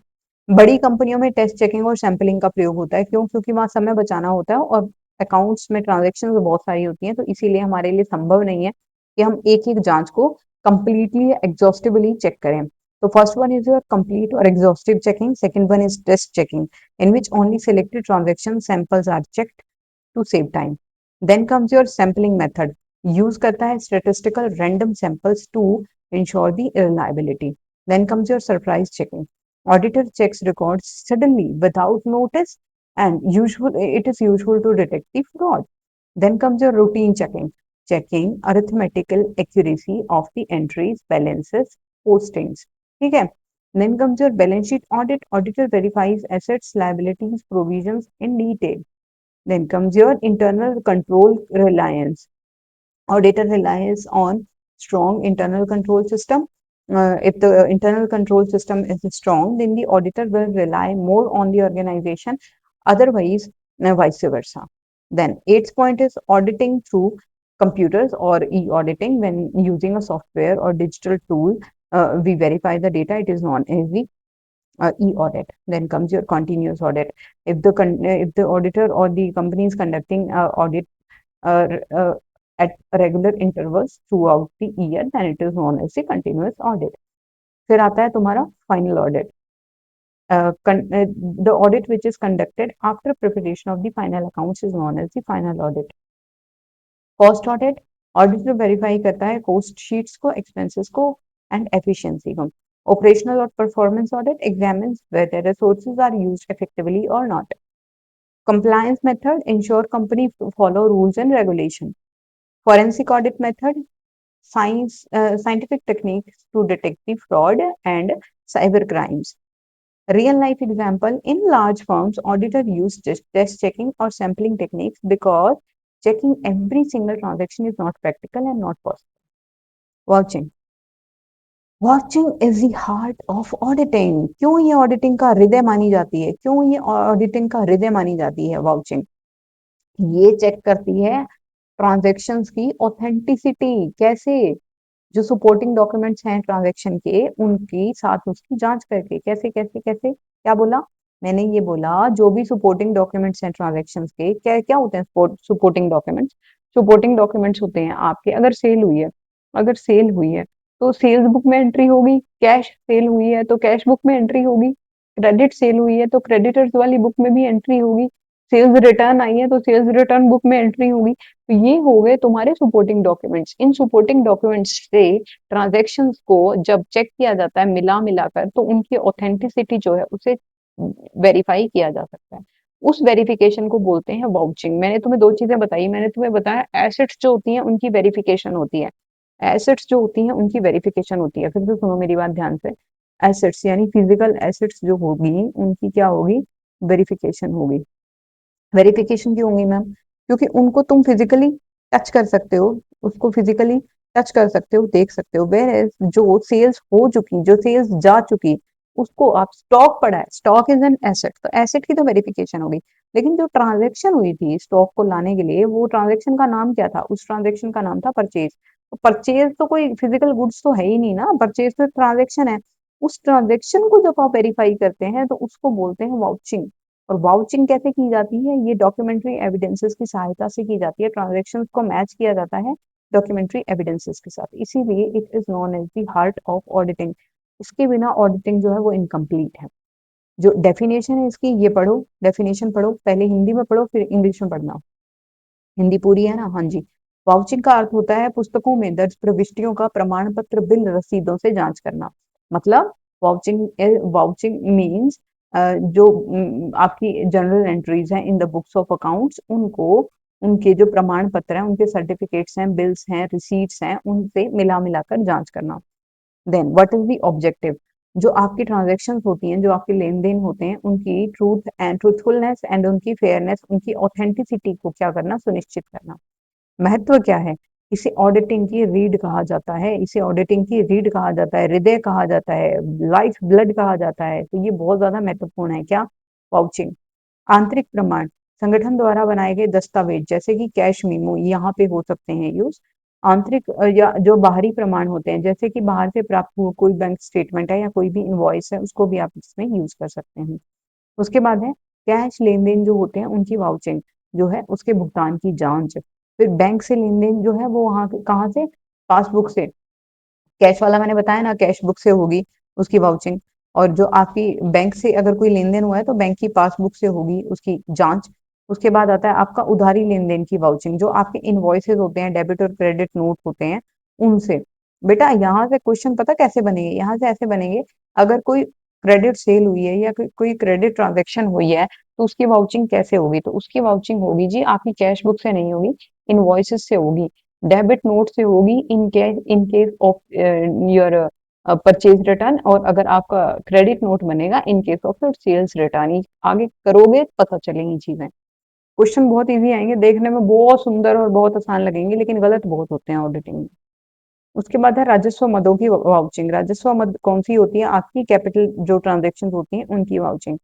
बड़ी कंपनियों में टेस्ट चेकिंग और सैंपलिंग का प्रयोग होता है, क्यों? क्योंकि वहां समय बचाना होता है और अकाउंट्स में ट्रांजेक्शन बहुत सारी होती हैं, तो इसीलिए हमारे लिए संभव नहीं है कि हम एक एक जांच को कंप्लीटली एग्जॉस्टिवली चेक करें। तो first one is your complete और exhaustive checking, second one is test checking in which only selected transaction samples are checked to save time. Then comes your sampling method. Use करता है statistical random samples to ensure the reliability. Then comes your surprise checking. Auditor checks records suddenly without notice, and it is usual to detect the fraud. Then comes your routine checking. Checking arithmetical accuracy of the entries, balances, postings. ठीक है? Then comes your balance sheet audit. Auditor verifies assets, liabilities, provisions in detail. Then comes your internal control reliance. Auditor relies on strong internal control system. If the internal control system is strong, then the auditor will rely more on the organization. Otherwise, vice versa. Then eighth point is auditing through computers or e-auditing. When using a software or digital tool, we verify the data. It is known as the e-audit. Then comes your continuous audit. If the auditor or the company is conducting audit uh, uh, at regular intervals throughout the year, then it is known as the continuous audit. फिर आता है तुम्हारा final audit. The audit which is conducted after preparation of the final accounts is known as the final audit. Cost audit, auditor verify करता है कॉस्ट शीट्स को, एक्सपेंसेस को एंड एफिशिएंसी को. ऑपरेशनल और performance audit examines whether resources are used effectively or not. Compliance method ensure company follow rules and regulation. Forensic audit method, scientific techniques to detect the fraud and cyber crimes. Real life example, in large firms, auditor use test checking or sampling techniques because checking every single transaction is not practical and not possible. Vouching. Vouching is the heart of auditing. क्यों ये auditing का हृदय मानी जाती है? क्यों ये auditing का हृदय मानी जाती है vouching? ये चेक करती है ट्रांजेक्शन्स की ऑथेंटिसिटी। कैसे? जो सपोर्टिंग डॉक्यूमेंट्स हैं ट्रांजैक्शन के, उनकी साथ उसकी जांच करके। कैसे कैसे कैसे? क्या बोला मैंने? ये बोला जो भी सपोर्टिंग डॉक्यूमेंट्स हैं ट्रांजैक्शंस के, क्या क्या होते हैं सपोर्टिंग डॉक्यूमेंट्स? सपोर्टिंग डॉक्यूमेंट्स होते हैं आपके, अगर सेल हुई है तो सेल्स बुक में एंट्री होगी, कैश सेल हुई है तो कैश बुक में एंट्री होगी, क्रेडिट सेल हुई है तो क्रेडिटर्स वाली बुक में भी एंट्री होगी, सेल्स रिटर्न आई है तो सेल्स रिटर्न बुक में एंट्री होगी। तो ये हो गए तुम्हारे सपोर्टिंग डॉक्यूमेंट्स। इन सपोर्टिंग डॉक्यूमेंट्स से ट्रांजैक्शंस को जब चेक किया जाता है मिलाकर, तो उनकी ऑथेंटिसिटी जो है उसे वेरीफाई किया जा सकता है। उस वेरिफिकेशन को बोलते हैं वाउचिंग। मैंने तुम्हें दो चीजें बताई। मैंने तुम्हें बताया एसेट्स जो होती हैं उनकी वेरिफिकेशन होती है, एसेट्स जो होती हैं उनकी वेरिफिकेशन होती है। फिर से सुनो मेरी बात ध्यान से। एसेट्स यानी फिजिकल एसेट्स जो होगी उनकी क्या होगी? वेरिफिकेशन होगी। वेरिफिकेशन क्यों होगी मैम? क्योंकि उनको तुम फिजिकली टच कर सकते हो, उसको फिजिकली टच कर सकते हो, देख सकते हो। वेयर जो सेल्स हो चुकी, जो सेल्स जा चुकी, उसको आप स्टॉक पड़ा है, स्टॉक इज एन एसेट, तो एसेट की तो वेरिफिकेशन होगी। लेकिन जो ट्रांजेक्शन हुई थी स्टॉक को लाने के लिए, वो ट्रांजेक्शन का नाम क्या था? उस ट्रांजेक्शन का नाम था परचेज। तो परचेज तो कोई फिजिकल गुड्स तो है ही नहीं ना, परचेज तो ट्रांजेक्शन है। उस ट्रांजेक्शन को जब आप वेरीफाई करते हैं तो उसको बोलते हैं वाउचिंग। और वाउचिंग कैसे की जाती है? ये डॉक्यूमेंट्री एविडेंसेस की सहायता से की जाती है। ट्रांजैक्शंस को मैच किया जाता है डॉक्यूमेंट्री एविडेंसेस के साथ, इसीलिए it is known as the heart of auditing. इसके बिना ऑडिटिंग जो है वो इनकम्प्लीट है। जो डेफिनेशन है इसकी, ये पढ़ो, डेफिनेशन पढ़ो, पहले हिंदी में पढ़ो फिर इंग्लिश में पढ़ना। हिंदी पूरी है ना? हाँ जी। वाउचिंग का अर्थ होता है पुस्तकों में दर्ज प्रविष्टियों का प्रमाण पत्र बिल रसीदों से जांच करना। मतलब वाउचिंग, वाउचिंग मीन्स जो आपकी जनरल एंट्रीज हैं in the books of accounts, उनको, उनके जो प्रमाण पत्र हैं, उनके सर्टिफिकेट्स हैं, बिल्स हैं, रिसीट्स हैं, उनसे मिला मिलाकर जांच करना। Then what is the objective? जो आपकी ट्रांजैक्शंस होती हैं, जो आपके लेन देन होते हैं, उनकी ट्रूथ एंड ट्रूथफुलनेस एंड उनकी फेयरनेस, उनकी ऑथेंटिसिटी को क्या करना? सुनिश्चित करना। महत्व क्या है? इसे ऑडिटिंग की रीढ़ कहा जाता है, इसे ऑडिटिंग की रीढ़ कहा जाता है, हृदय कहा जाता है, लाइफ ब्लड कहा जाता है। तो ये बहुत ज्यादा महत्वपूर्ण है। क्या? वाउचिंग। आंतरिक प्रमाण, संगठन द्वारा बनाए गए दस्तावेज जैसे कि कैश मीमो यहाँ पे हो सकते हैं यूज। आंतरिक या जो बाहरी प्रमाण होते हैं, जैसे कि बाहर से प्राप्त हुआ कोई बैंक स्टेटमेंट है या कोई भी इनवॉइस है, उसको भी आप इसमें यूज कर सकते हैं। उसके बाद है कैश लेन देन जो होते हैं उनकी वाउचिंग, जो है उसके भुगतान की जांच। फिर बैंक से लेन देन जो है वो वहां कहाँ से? पासबुक से। कैश वाला मैंने बताया ना, कैश बुक से होगी उसकी वाउचिंग। और जो आपकी बैंक से अगर कोई लेन देन हुआ है तो बैंक की पासबुक से होगी उसकी जांच। उसके बाद आता है आपका उधारी लेन देन की वाउचिंग, जो आपके इनवॉइसेस होते हैं, डेबिट और क्रेडिट नोट होते हैं, उनसे। बेटा यहाँ से क्वेश्चन पता कैसे बनेंगे? यहाँ से ऐसे बनेंगे, अगर कोई क्रेडिट सेल हुई है या कोई क्रेडिट ट्रांजेक्शन हुई है तो उसकी वाउचिंग कैसे होगी? तो उसकी वाउचिंग होगी जी आपकी कैश बुक से नहीं होगी, इनवॉइसेस से होगी, डेबिट नोट से होगी, in case of your purchase return, और अगर आपका क्रेडिट नोट बनेगा in case of your sales return. आगे करोगे पता चलेंगी चीजें। क्वेश्चन बहुत इजी आएंगे, देखने में बहुत सुंदर और बहुत आसान लगेंगे, लेकिन गलत बहुत होते हैं ऑडिटिंग में। उसके बाद है राजस्व मदों की वाउचिंग। राजस्व मद कौन सी होती है? आपकी कैपिटल जो ट्रांजेक्शन होती हैं उनकी वाउचिंग।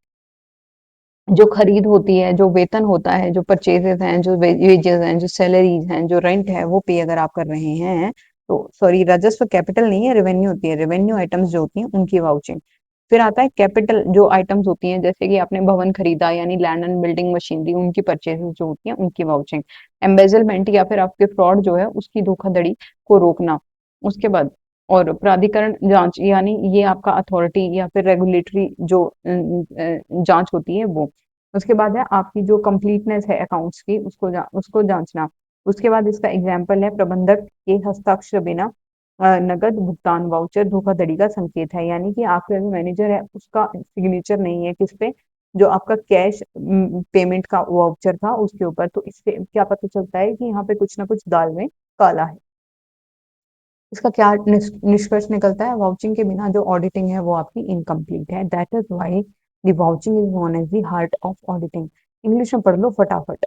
जो खरीद होती है, जो वेतन होता है, जो परचेजेस हैं, जो वेजेस हैं, जो सैलरीज हैं, जो रेंट है, वो पे अगर आप कर रहे हैं तो, सॉरी, राजस्व कैपिटल नहीं है, रेवेन्यू होती है। रेवेन्यू आइटम्स जो होती हैं उनकी वाउचिंग। फिर आता है कैपिटल जो आइटम्स होती हैं, जैसे कि आपने भवन खरीदा यानी लैंड एंड बिल्डिंग मशीनरी, उनकी परचेजेस जो होती हैं उनकी वाउचिंग। एम्बेजलमेंट या फिर आपके फ्रॉड जो है उसकी धोखाधड़ी को रोकना। उसके बाद और प्राधिकरण जांच, यानी ये आपका अथॉरिटी या फिर रेगुलेटरी जो जांच होती है वो। उसके बाद है आपकी जो कंप्लीटनेस है अकाउंट्स की, उसको जांचना। उसके बाद इसका एग्जाम्पल है प्रबंधक के हस्ताक्षर बिना नगद भुगतान वाउचर धोखाधड़ी का संकेत है, यानी कि आपका जो मैनेजर है उसका सिग्नेचर नहीं है किस पे? जो आपका कैश पेमेंट का वाउचर था उसके ऊपर। तो इससे क्या पता चलता है कि यहाँ पे कुछ ना कुछ दाल में काला है। इसका क्या निष्कर्ष निकलता है? वाउचिंग के बिना जो ऑडिटिंग है वो आपकी इनकम्प्लीट है। That is why the vouching is known as the heart of auditing. English में पढ़ लो फटाफट।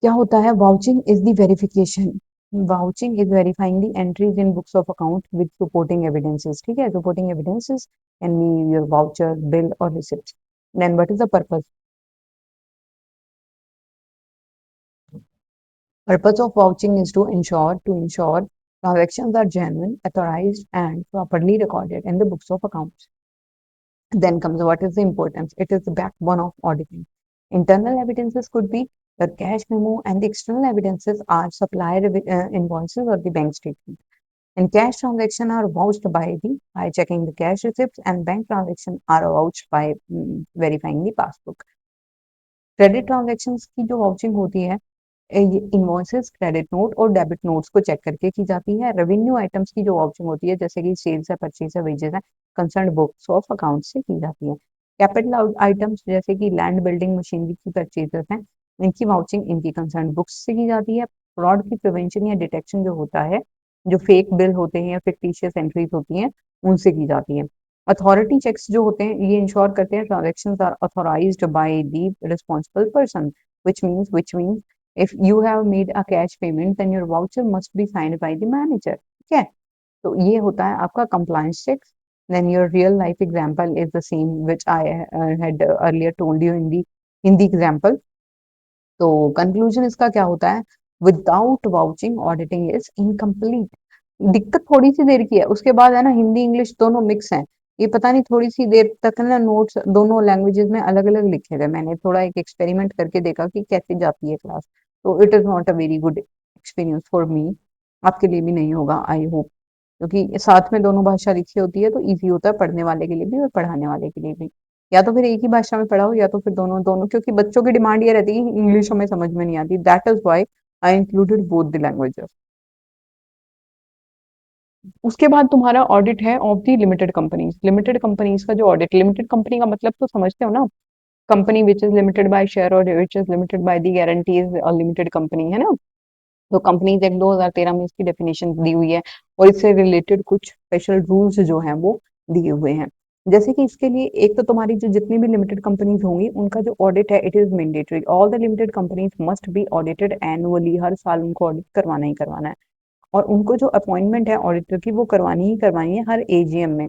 क्या होता है? Vouching is the verification. Vouching is verifying the entries in books of account with supporting evidences. ठीक है, supporting evidences can be your voucher, bill और receipt. Then what is the purpose? Purpose of vouching is to ensure transactions are genuine, authorized, and properly recorded in the books of accounts. Then comes what is the importance? It is the backbone of auditing. Internal evidences could be the cash memo, and the external evidences are supplier invoices or the bank statement. And cash transactions are vouched by checking the cash receipts, and bank transactions are vouched by verifying the passbook. Credit transactions की जो वाउचिंग होती है, इनवॉइसेस, क्रेडिट नोट और डेबिट नोट्स को चेक करके की जाती है। रेवेन्यू आइटम्स की जो वाउचिंग होती है, जैसे कि सेल्स है, परचेज है, वेजेस है, कंसर्न बुक्स ऑफ अकाउंट से की जाती है। कैपिटल आइटम्स जैसे कि लैंड, बिल्डिंग, मशीनरी की परचेजेस हैं, इनकी वाउचिंग इनकी कंसर्न बुक्स से की जाती है। फ्रॉड की प्रिवेंशन या डिटेक्शन जो होता है, जो फेक बिल होते हैं या फिक्टिशियस एंट्रीज होती हैं, उनसे की जाती है। अथॉरिटी चेक्स जो होते हैं ये इंश्योर करते हैं transactions are authorised by the responsible person, which means if you have made a cash payment then your voucher must be signed by the manager. ठीक है, तो ये होता है आपका compliance checks. Then your real life example is the same which I had earlier told you in the example. तो कंक्लूजन इसका क्या होता है? Without vouching auditing is incomplete. दिक्कत थोड़ी सी देर की है, उसके बाद है ना हिंदी इंग्लिश दोनों मिक्स हैं। ये पता नहीं थोड़ी सी देर तक ना नोट्स दोनों लैंग्वेजेस में अलग अलग लिखे थे, मैंने थोड़ा एक एक्सपेरिमेंट करके देखा कि कैसे जाती है क्लास। तो it is not a very good experience for me, आपके लिए भी नहीं होगा आई होप, क्योंकि साथ में दोनों भाषा लिखी होती है तो इजी होता है पढ़ने वाले के लिए भी और पढ़ाने वाले के लिए भी। या तो फिर एक ही भाषा में पढ़ाओ या तो फिर दोनों दोनों, क्योंकि बच्चों की डिमांड ये रहती है कि इंग्लिश हमें समझ में नहीं आती, that is why I included both the languages. उसके बाद तुम्हारा ऑडिट है of the limited companies. Limited companies का जो ऑडिट, लिमिटेड कंपनी का मतलब तो समझते हो ना, company which is limited by share और which is limited by the guarantees limited company, है ना। तो कंपनीज एक्ट 2013 में इसकी डेफिनेशन दी हुई है और इससे रिलेटेड कुछ स्पेशल रूल्स जो हैं वो दिए हुए हैं। जैसे कि इसके लिए एक तो तुम्हारी जो जितनी भी लिमिटेड कंपनीज होंगी उनका जो ऑडिट है it is mandatory, all the limited companies must be audited annually, हर साल उनको ऑडिट करवाना ही करवाना है। और उनको जो अपॉइंटमेंट है ऑडिटर की वो करवानी ही करवानी है हर एजीएम में।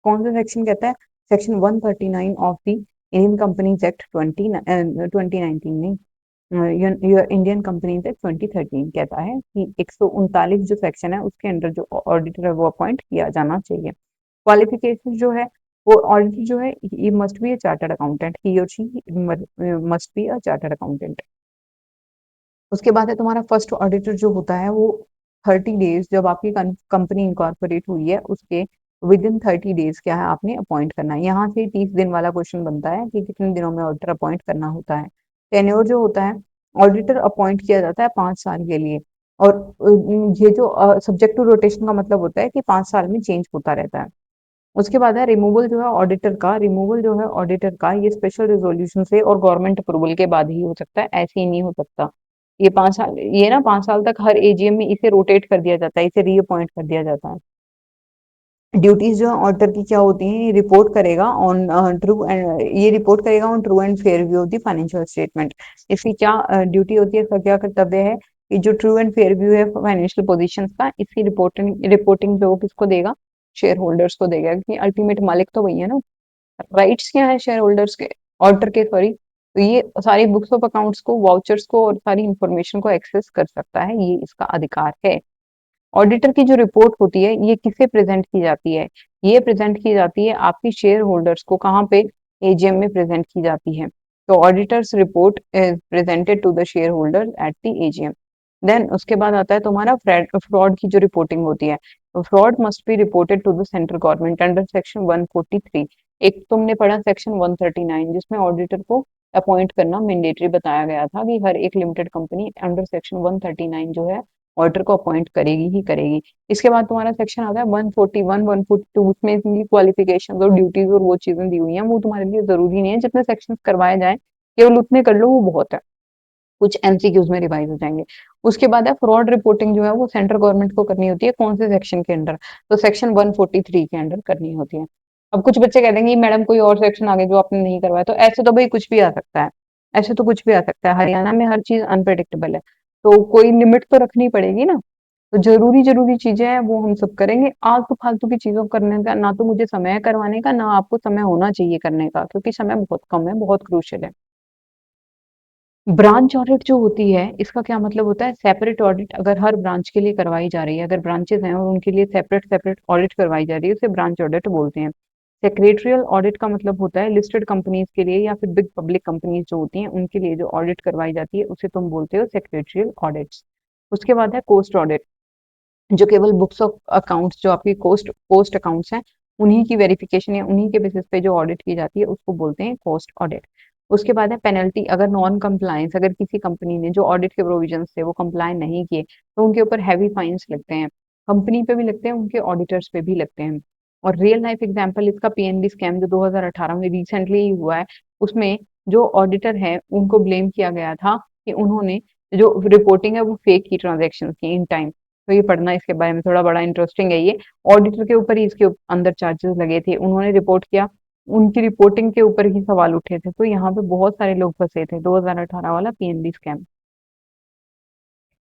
कौन सा सेक्शन कहता है? Section 139 of the Indian companies act 2019 नहीं, इंडियन कंपनीज एक्ट 2013 कहता है कि 139 जो सेक्शन है उसके अंडर जो ऑडिटर है वो अपॉइंट किया जाना चाहिए। क्वालिफिकेशन जो है, वो ऑडिटर जो है ये must be a chartered accountant, he और she must be a chartered accountant. उसके बाद है तुम्हारा फर्स्ट ऑडिटर जो होता है वो 30 डेज, जब आपकी कंपनी इनकॉर्पोरेट हुई है उसके विद इन 30 डेज क्या है आपने अपॉइंट करना है। यहाँ से 30 दिन वाला क्वेश्चन बनता है कि कितने दिनों में ऑडिटर अपॉइंट करना होता है। टेन्योर जो होता है, ऑडिटर अपॉइंट किया जाता है 5 साल के लिए। और ये जो सब्जेक्ट टू रोटेशन का मतलब होता है कि 5 साल में चेंज होता रहता है। उसके बाद है रिमूवल जो है ऑडिटर का, रिमूवल जो है ऑडिटर का ये स्पेशल रेजोल्यूशन से और गवर्नमेंट अप्रूवल के बाद ही हो सकता है, ऐसे ही नहीं हो सकता। ये 5 साल, ये ना 5 साल तक हर एजीएम में इसे रोटेट कर दिया जाता है, इसे रीअपॉइंट कर दिया जाता है। ड्यूटीज जो है ऑडिटर की क्या होती हैं, ये रिपोर्ट करेगा ऑन ट्रू एंड, ये रिपोर्ट करेगा on true and fair view of the financial statement. इसकी क्या ड्यूटी होती है, इसका क्या कर्तव्य है कि जो ट्रू एंड फेयर व्यू है फाइनेंशियल पोजीशंस का, इसकी रिपोर्टिंग रिपोर्टिंग जो किसको देगा, शेयर होल्डर्स को देगा, क्योंकि अल्टीमेट मालिक तो वही है ना। राइट्स क्या है शेयर होल्डर्स के, ऑडिटर के सॉरी, तो ये सारी बुक्स ऑफ अकाउंट्स को, वाउचर्स को और सारी इंफॉर्मेशन को एक्सेस कर सकता है, ये इसका अधिकार है। ऑडिटर की जो रिपोर्ट होती है ये किसे प्रेजेंट की जाती है, ये प्रेजेंट की जाती है आपकी शेयर होल्डर्स को, कहाँ पे, एजीएम में प्रेजेंट की जाती है। तो auditor's report is presented to the shareholder at the AGM. Then उसके बाद आता है तुम्हारा फ्रॉड की जो रिपोर्टिंग होती है। Fraud must be reported to the central government under section 143। एक तुमने पढ़ा सेक्शन 139 जिसमें ऑडिटर को अपॉइंट करना मैंडेटरी बताया गया था कि हर एक लिमिटेड कंपनी अंडर सेक्शन 139 जो है ऑडिटर को अपॉइंट करेगी ही करेगी। इसके बाद तुम्हारा सेक्शन आता है 141 142, उसमें इनकी क्वालिफिकेशन और ड्यूटीज और वो चीजें दी हुई हैं, वो तुम्हारे लिए जरूरी नहीं है, जितने सेक्शन करवाए जाए केवल उतने कर लो वो बहुत है, कुछ एमसीक्यूज में रिवाइज हो जाएंगे। उसके बाद है फ्रॉड रिपोर्टिंग जो है वो सेंट्रल गवर्नमेंट को करनी होती है, कौन से सेक्शन के अंडर, तो सेक्शन 143 के अंडर करनी होती है। अब कुछ बच्चे कह देंगे मैडम कोई और सेक्शन आगे जो आपने नहीं करवाया, तो ऐसे तो भाई कुछ भी आ सकता है, ऐसे तो कुछ भी आ सकता है, हरियाणा में हर चीज अनप्रेडिक्टेबल है, तो कोई लिमिट तो रखनी पड़ेगी ना। तो जरूरी जरूरी चीजें हैं वो हम सब करेंगे, आलतू फालतू की चीजों करने का ना तो मुझे समय है करवाने का, ना आपको समय होना चाहिए करने का, क्योंकि समय बहुत कम है, बहुत क्रूशियल है। ब्रांच ऑडिट जो होती है इसका क्या मतलब होता है, सेपरेट ऑडिट अगर हर ब्रांच के लिए करवाई जा रही है, अगर ब्रांचेस हैं और उनके लिए सेपरेट सेपरेट ऑडिट करवाई जा रही है उसे ब्रांच ऑडिट बोलते हैं। सेक्रेटरियल ऑडिट का मतलब होता है लिस्टेड कंपनीज के लिए या फिर बिग पब्लिक कंपनीज जो होती हैं उनके लिए जो ऑडिट करवाई जाती है उसे तुम बोलते हो सेक्रेटरियल ऑडिट्स। उसके बाद है कोस्ट ऑडिट, जो केवल बुक्स ऑफ अकाउंट्स, जो आपकी कोस्ट कोस्ट अकाउंट्स हैं उन्हीं की वेरिफिकेशन या उन्हीं के बेसिस पे जो ऑडिट की जाती है उसको बोलते हैं कोस्ट ऑडिट। उसके बाद है पेनल्टी, अगर नॉन कंप्लायंस, अगर किसी कंपनी ने जो ऑडिट के प्रोविजन से वो कंप्लाई नहीं किए तो उनके ऊपर हैवी फाइन्स लगते हैं, कंपनी पे भी लगते हैं, उनके ऑडिटर्स पे भी लगते हैं। और रियल लाइफ एग्जांपल इसका पीएनबी स्कैम जो 2018 में रिसेंटली हुआ है, उसमें जो ऑडिटर है उनको ब्लेम किया गया था कि उन्होंने जो रिपोर्टिंग है वो फेक की ट्रांजेक्शन की इन टाइम। तो ये पढ़ना इसके बारे में थोड़ा बड़ा इंटरेस्टिंग है ये। ऑडिटर के ऊपर ही इसके अंदर चार्जेस लगे थे, उन्होंने रिपोर्ट किया, उनकी रिपोर्टिंग के ऊपर ही सवाल उठे थे, तो यहाँ पे बहुत सारे लोग फंसे थे 2018 वाला PNB scam.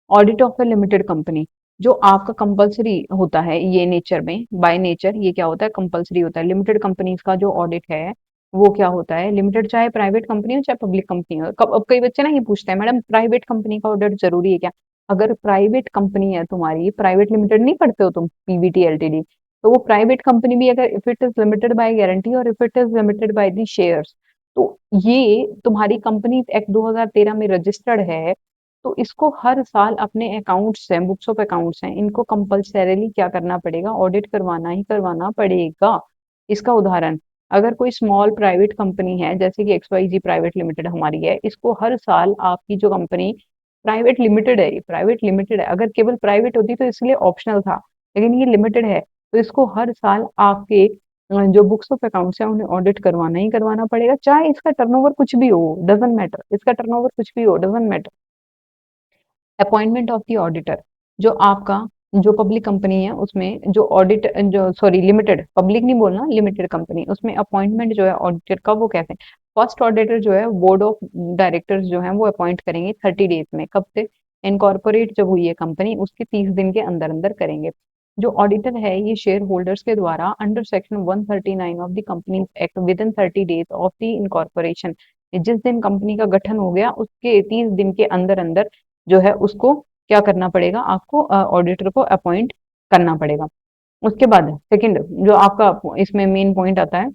Audit of A limited company जो आपका कंपलसरी होता है, ये नेचर में बाय नेचर ये क्या होता है, कंपलसरी होता है। लिमिटेड कंपनीज का जो ऑडिट है वो क्या होता है, लिमिटेड चाहे प्राइवेट कंपनी हो चाहे पब्लिक कंपनी हो। अब कई बच्चे ना ये पूछते हैं मैडम प्राइवेट कंपनी का ऑडिट जरूरी है क्या। अगर प्राइवेट कंपनी है तुम्हारी, प्राइवेट लिमिटेड नहीं पढ़ते हो तुम, पीवीटी एलटीडी, तो वो प्राइवेट कंपनी भी अगर if it is limited by guarantee और if it is limited by the shares, तो ये तुम्हारी कंपनी एक्ट 2013 में रजिस्टर्ड है, तो इसको हर साल अपने अकाउंट्स हैं, बुक्स ऑफ अकाउंट्स हैं, इनको कंपल्सरीली क्या करना पड़ेगा, ऑडिट करवाना ही करवाना पड़ेगा। इसका उदाहरण, अगर कोई स्मॉल प्राइवेट कंपनी है जैसे कि XYZ प्राइवेट लिमिटेड हमारी है, इसको हर साल आपकी जो कंपनी प्राइवेट लिमिटेड है, ये प्राइवेट लिमिटेड है, अगर केवल प्राइवेट होती तो इसलिए ऑप्शनल था, लेकिन ये लिमिटेड है, तो इसको हर साल आपके जो बुक्स ऑफ अकाउंट्स है उन्हें ऑडिट करवाना ही करवाना पड़ेगा, चाहे इसका टर्नओवर कुछ भी हो, डजंट मैटर, इसका टर्नओवर कुछ भी हो, doesn't matter. Appointment of the auditor, जो आपका जो पब्लिक कंपनी है उसमें जो ऑडिट जो सॉरी लिमिटेड, पब्लिक नहीं बोलना, लिमिटेड कंपनी, उसमें अपॉइंटमेंट जो है ऑडिटर का वो कैसे, फर्स्ट ऑडिटर जो है बोर्ड ऑफ डायरेक्टर्स जो है वो अपॉइंट करेंगे 30 डेज में, कब से, इनकॉर्पोरेट जब हुई है कंपनी उसके 30 दिन के अंदर अंदर करेंगे। जो ऑडिटर है ये शेयर होल्डर्स के द्वारा under section 139 of the companies act with in 30 days of the incorporation, जिस दिन कंपनी का गठन हो गया उसके 30 दिन के अंदर अंदर जो है उसको क्या करना पड़ेगा, आपको ऑडिटर को अपॉइंट करना पड़ेगा। उसके बाद सेकंड जो आपका इसमें मेन पॉइंट आता है,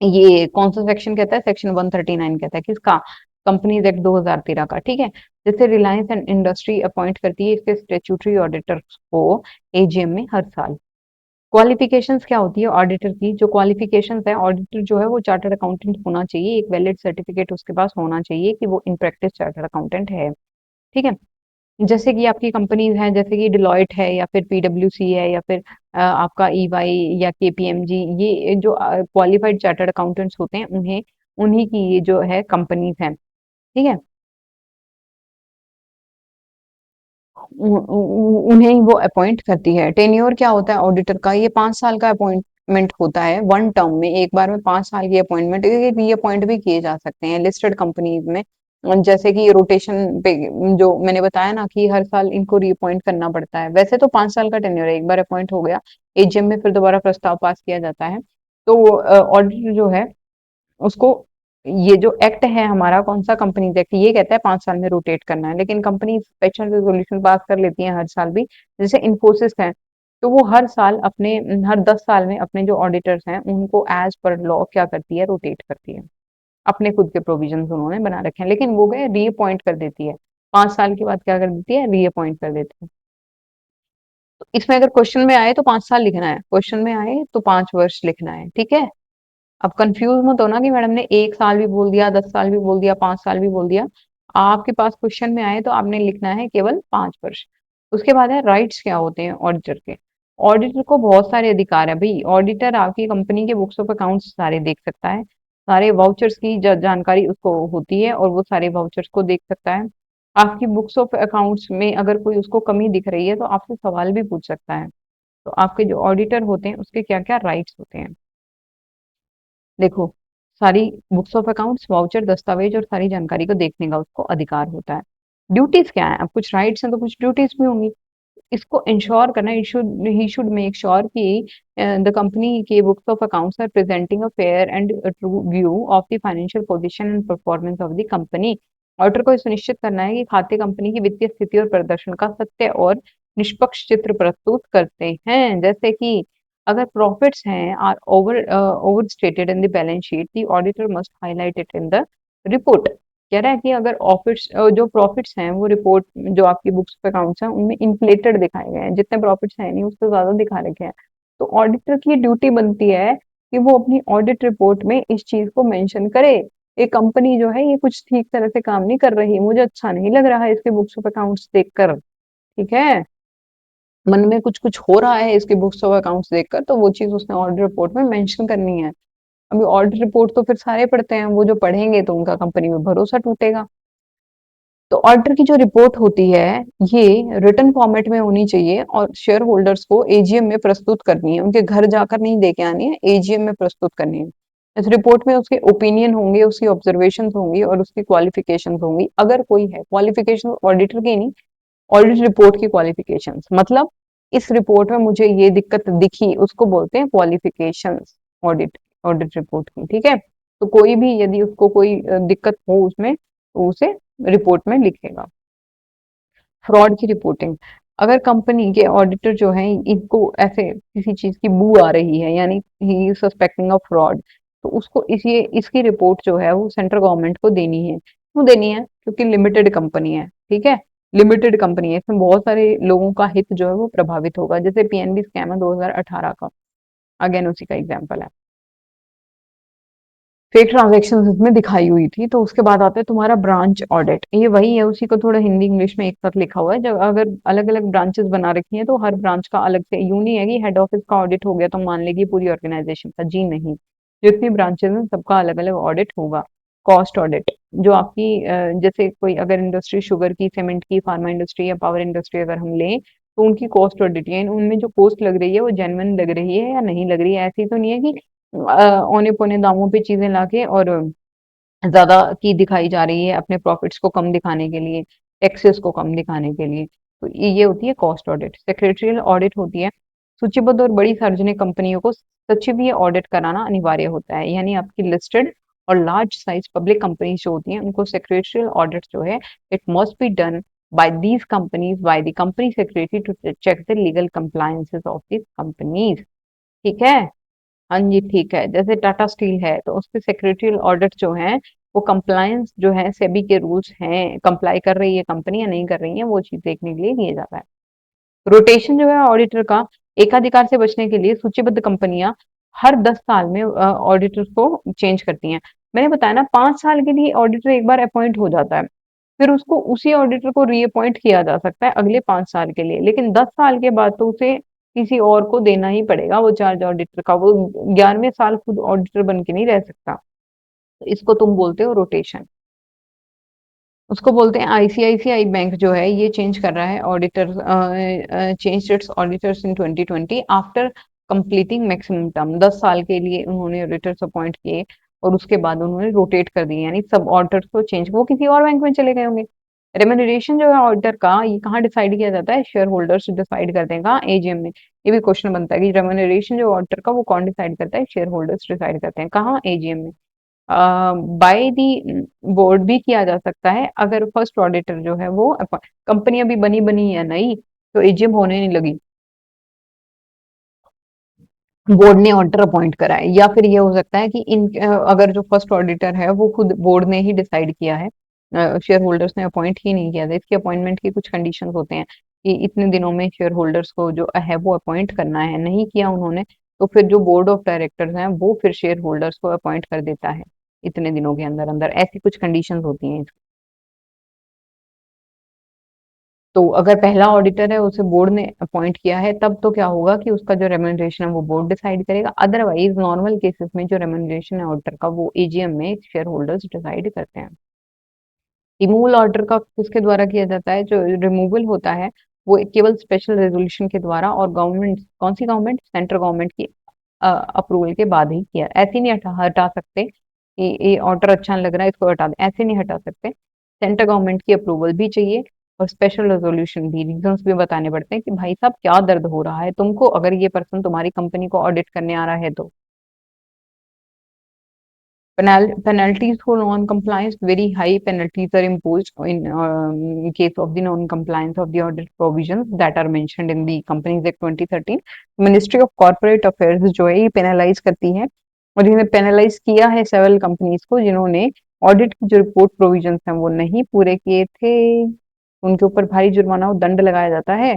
ये कौन सा सेक्शन कहता है, सेक्शन 139 कहता है किसका, कंपनीज एक्ट 2013 का, ठीक है। जैसे रिलायंस एंड इंडस्ट्री अपॉइंट करती है इसके स्टेचुटरी ऑडिटर को एजीएम में हर साल। क्वालिफिकेशंस क्या होती है ऑडिटर की, जो क्वालिफिकेशंस है, ऑडिटर जो है वो चार्टर्ड अकाउंटेंट होना चाहिए, एक वैलिड सर्टिफिकेट उसके पास होना चाहिए कि वो इन प्रैक्टिस चार्टर्ड अकाउंटेंट है, ठीक है। जैसे कि आपकी कंपनीज हैं जैसे कि डिलॉयट है या फिर पीडब्ल्यूसी है या फिर आपका ईवाई या केपीएमजी, ये जो क्वालिफाइड चार्टर्ड अकाउंटेंट्स होते हैं उन्हें, उन्हीं की ये जो है कंपनीज हैं, ठीक है। उन्हें ही वो अपॉइंट करती है। टेन्योर क्या होता है ऑडिटर का, ये 5 साल का अपॉइंटमेंट होता है, वन टर्म में, एक बार में 5 साल की अपॉइंटमेंट, ये रीअपॉइंट भी किए जा सकते हैं लिस्टेड कंपनीज में। जैसे कि रोटेशन पे जो मैंने बताया ना कि हर साल इनको रीअपॉइंट करना पड़ता है, वैसे तो 5 साल का टेन्योर है, एक बार अपॉइंट हो गया एजीएम में फिर दोबारा प्रस्ताव पास किया जाता है। तो ऑडिटर जो है उसको, ये जो एक्ट है हमारा कौन सा, कंपनीज एक्ट, ये कहता है 5 साल में रोटेट करना है, लेकिन कंपनी स्पेशल रेजोल्यूशन पास कर लेती है हर साल भी, जैसे इन्फोसिस है, तो वो हर साल अपने, हर 10 साल में अपने जो ऑडिटर्स हैं उनको एज पर लॉ क्या करती है, रोटेट करती है। अपने खुद के प्रोविजन उन्होंने बना रखे हैं, लेकिन वो गए रीअपॉइंट कर देती है, 5 साल के बाद क्या कर देती है, रीअपॉइंट कर देती है। तो इसमें अगर क्वेश्चन में आए तो 5 साल लिखना है, क्वेश्चन में आए तो 5 वर्ष लिखना है, ठीक है। अब कंफ्यूज मत होना कि मैडम ने 1 साल भी बोल दिया, 10 साल भी बोल दिया, 5 साल भी बोल दिया, आपके पास क्वेश्चन में आए तो आपने लिखना है केवल 5 वर्ष। उसके बाद है राइट्स क्या होते हैं ऑडिटर के, ऑडिटर को बहुत सारे अधिकार है भाई, ऑडिटर आपकी कंपनी के बुक्स ऑफ अकाउंट्स सारे देख सकता है, सारे वाउचर्स की जानकारी उसको होती है और वो सारे वाउचर्स को देख सकता है। आपकी बुक्स ऑफ अकाउंट्स में अगर कोई उसको कमी दिख रही है तो आपसे सवाल भी पूछ सकता है। तो आपके जो ऑडिटर होते हैं उसके क्या क्या राइट्स होते हैं, देखो, सारी बुक्स ऑफ अकाउंट्स, वाउचर, दस्तावेज और सारी जानकारी को देखने का उसको अधिकार होता है। ड्यूटीज क्या है, अब कुछ राइट्स हैं तो कुछ ड्यूटीज भी होंगी। इसको इंश्योर करना, ही शुड मेक श्योर कि द कंपनी के books of accounts are presenting a fair and true view of the financial position and performance of the company. Auditor को सुनिश्चित करना है कि खाते कंपनी की वित्तीय स्थिति और प्रदर्शन का सत्य और निष्पक्ष चित्र प्रस्तुत करते हैं, जैसे कि अगर प्रॉफिट्स हैं are overstated in the balance sheet, the auditor must highlight it in the report. कह रहा है कि अगर ऑफिट्स जो प्रॉफिट्स हैं वो रिपोर्ट जो आपकी बुक्स पे अकाउंट्स हैं उनमें इन्फ्लेटेड दिखाए गए हैं, जितने प्रॉफिट्स हैं नहीं उससे ज्यादा दिखा रखे हैं, तो ऑडिटर की ड्यूटी बनती है कि वो अपनी ऑडिट रिपोर्ट में इस चीज को मेंशन करे, ये कंपनी जो है ये कुछ ठीक तरह से काम नहीं कर रही, मुझे अच्छा नहीं लग रहा है इसके बुक्स ऑफ अकाउंट्स देखकर, ठीक है, मन में कुछ कुछ हो रहा है इसके बुक्स ऑफ अकाउंट्स देखकर, तो वो चीज उसने ऑडिट रिपोर्ट में मेंशन करनी है। अभी ऑडिट रिपोर्ट तो फिर सारे पढ़ते हैं, वो जो पढ़ेंगे तो उनका कंपनी में भरोसा टूटेगा। तो ऑडिटर की जो रिपोर्ट होती है ये रिटन फॉर्मेट में होनी चाहिए और शेयर होल्डर्स को एजीएम में प्रस्तुत करनी है, उनके घर जाकर नहीं दे के आनी है, एजीएम में प्रस्तुत करनी है। इस रिपोर्ट में उसके ओपिनियन होंगे, उसकी ऑब्जर्वेशन होंगी और उसकी क्वालिफिकेशन होंगी, अगर कोई है, क्वालिफिकेशन ऑडिटर की नहीं, ऑडिट रिपोर्ट की क्वालिफिकेशंस, मतलब इस रिपोर्ट में मुझे ये दिक्कत दिखी, उसको बोलते हैं क्वालिफिकेशंस, ऑडिट ऑडिट रिपोर्ट की, ठीक है। तो कोई भी यदि उसको कोई दिक्कत हो उसमें तो उसे रिपोर्ट में लिखेगा। फ्रॉड की रिपोर्टिंग, अगर कंपनी के ऑडिटर जो हैं इनको ऐसे किसी चीज की बू आ रही है, यानी ही सस्पेक्टिंग ऑफ फ्रॉड, तो उसको इसी इसकी रिपोर्ट जो है वो सेंट्रल गवर्नमेंट को देनी है। क्यों देनी है? क्योंकि लिमिटेड कंपनी है, ठीक है, लिमिटेड कंपनी है, इसमें बहुत सारे लोगों का हित जो है वो प्रभावित होगा। जैसे पीएनबी स्कैम है 2018 का, अगेन उसी का एग्जाम्पल है। फेक ट्रांजैक्शंस इसमें दिखाई हुई थी। तो उसके बाद आता है तुम्हारा ब्रांच ऑडिट, ये वही है, उसी को थोड़ा हिंदी इंग्लिश में एक साथ लिखा हुआ है। जब अगर अलग अलग ब्रांचेस बना रखी हैं तो हर ब्रांच का अलग से, यूं नहीं है कि हेड ऑफिस का ऑडिट हो गया तो मान लेगी पूरी ऑर्गेनाइजेशन का, जी नहीं, जितनी ब्रांचेस हैं सबका अलग अलग ऑडिट होगा। कॉस्ट ऑडिट, जो आपकी जैसे कोई अगर इंडस्ट्री शुगर की, सीमेंट की, फार्मा इंडस्ट्री या पावर इंडस्ट्री अगर हम लें, तो उनकी कॉस्ट ऑडिट है, उनमें जो कॉस्ट लग रही है वो जेन्युइन लग रही है या नहीं लग रही है। ऐसी तो नहीं है कि औने पौने दामों पे चीजें लाके और ज्यादा की दिखाई जा रही है अपने प्रॉफिट्स को कम दिखाने के लिए, टैक्सेस को कम दिखाने के लिए। तो ये होती है कॉस्ट ऑडिट। सेक्रेटरियल ऑडिट होती है, सूचीबद्ध और बड़ी सार्वजनिक कंपनियों को सचिवीय ऑडिट कराना अनिवार्य होता है, यानी आपकी लिस्टेड और लार्ज साइज पब्लिक कंपनीज जो होती हैं उनको सेक्रेटरियल ऑडिट जो है, it must be done by these companies by the company secretary to check the legal compliances of these companies। ठीक है, हाँ जी ठीक है। जैसे टाटा स्टील है तो उसके सेक्रेटरियल ऑडिट जो है वो कंप्लायंस जो है, सेबी के रूल्स हैं, कंप्लाई कर रही है कंपनी या नहीं कर रही है, वो चीज देखने के लिए किया जाता है। रोटेशन जो है ऑडिटर का, एकाधिकार से बचने के लिए सूचीबद्ध कंपनियां हर 10 साल में ऑडिटर को चेंज करती हैं। मैंने बताया ना, 5 साल के लिए ऑडिटर एक बार अपॉइंट हो जाता है, फिर उसको उसी ऑडिटर को रीअपॉइंट किया जा सकता है अगले 5 साल के लिए, लेकिन 10 साल के बाद तो उसे किसी और को देना ही पड़ेगा वो चार्ज ऑडिटर का। वो 11वें साल खुद ऑडिटर बन के नहीं रह सकता। तो इसको तुम बोलते हो रोटेशन। उसको बोलते हैं, आईसीआईसीआई बैंक जो है ये चेंज कर रहा है auditor, change it's auditors in 2020 after completing maximum term. 10 साल के लिए उन्होंने ऑडिटर्स अपॉइंट किए और उसके बाद उन्होंने रोटेट कर दिए, यानी सब ऑडिटर्स को चेंज, वो किसी और बैंक में चले गए होंगे। रेम्यूनरेशन जो है ऑडिटर का, ये कहाँ डिसाइड किया जाता है? शेयर होल्डर्स डिसाइड करते हैं। कहाँ? एजीएम में। ये भी क्वेश्चन बनता है कि रेम्यूनरेशन जो ऑडिटर का वो कौन डिसाइड करता है? शेयर होल्डर्स डिसाइड करते हैं। कहाँ? एजीएम में। बाय दी बोर्ड भी किया जा सकता है अगर फर्स्ट ऑडिटर जो है वो, कंपनी अभी बनी बनी है नई, तो एजीएम होने नहीं लगी, बोर्ड ने ऑडिटर अपॉइंट करा है। या फिर ये हो सकता है कि इन अगर जो फर्स्ट ऑडिटर है वो खुद बोर्ड ने ही डिसाइड किया है, शेयर होल्डर्स ने अपॉइंट ही नहीं किया था। इसकी अपॉइंटमेंट के कुछ कंडीशंस होते हैं कि इतने दिनों में शेयर होल्डर्स को जो है वो अपॉइंट करना है, नहीं किया उन्होंने तो फिर जो बोर्ड ऑफ डायरेक्टर्स हैं वो फिर शेयर होल्डर्स को अपॉइंट कर देता है इतने दिनों के अंदर अंदर। ऐसी कुछ कंडीशंस होती हैं। तो अगर पहला ऑडिटर है उसे बोर्ड ने अपॉइंट किया है तब तो क्या होगा कि उसका जो रेम्यूनरेशन है वो बोर्ड डिसाइड करेगा। अदरवाइज नॉर्मल केसेस में जो रेम्यूनरेशन है ऑडिटर का वो एजीएम में शेयर होल्डर्स डिसाइड करते हैं। रिमूवल ऑर्डर का किसके द्वारा किया जाता है? जो रिमूवल होता है वो केवल स्पेशल रेजोल्यूशन के द्वारा और गवर्नमेंट, कौन सी गवर्नमेंट? सेंट्रल गवर्नमेंट की अप्रूवल के बाद ही किया। ऐसे नहीं हटा सकते कि ये ऑर्डर अच्छा नहीं लग रहा है इसको हटा दें, ऐसे नहीं हटा सकते। सेंट्रल गवर्नमेंट की अप्रूवल भी चाहिए और स्पेशल रेजोल्यूशन भी, रीजंस भी बताने पड़ते हैं कि भाई साहब क्या दर्द हो रहा है तुमको, अगर ये पर्सन तुम्हारी कंपनी को ऑडिट करने आ रहा है तो। Penalties for non-compliance, very high penalties are imposed in case of the non-compliance of the audit provisions that are mentioned in the Companies Act 2013। Ministry of corporate affairs जो है ये पेनलाइज करती है, और इन्हें पेनलाइज किया है सेवरल कंपनीज को जिन्होंने ऑडिट की जो रिपोर्ट प्रोविजंस हैं वो नहीं पूरे किए थे, उनके ऊपर भारी जुर्माना और दंड लगाया जाता है।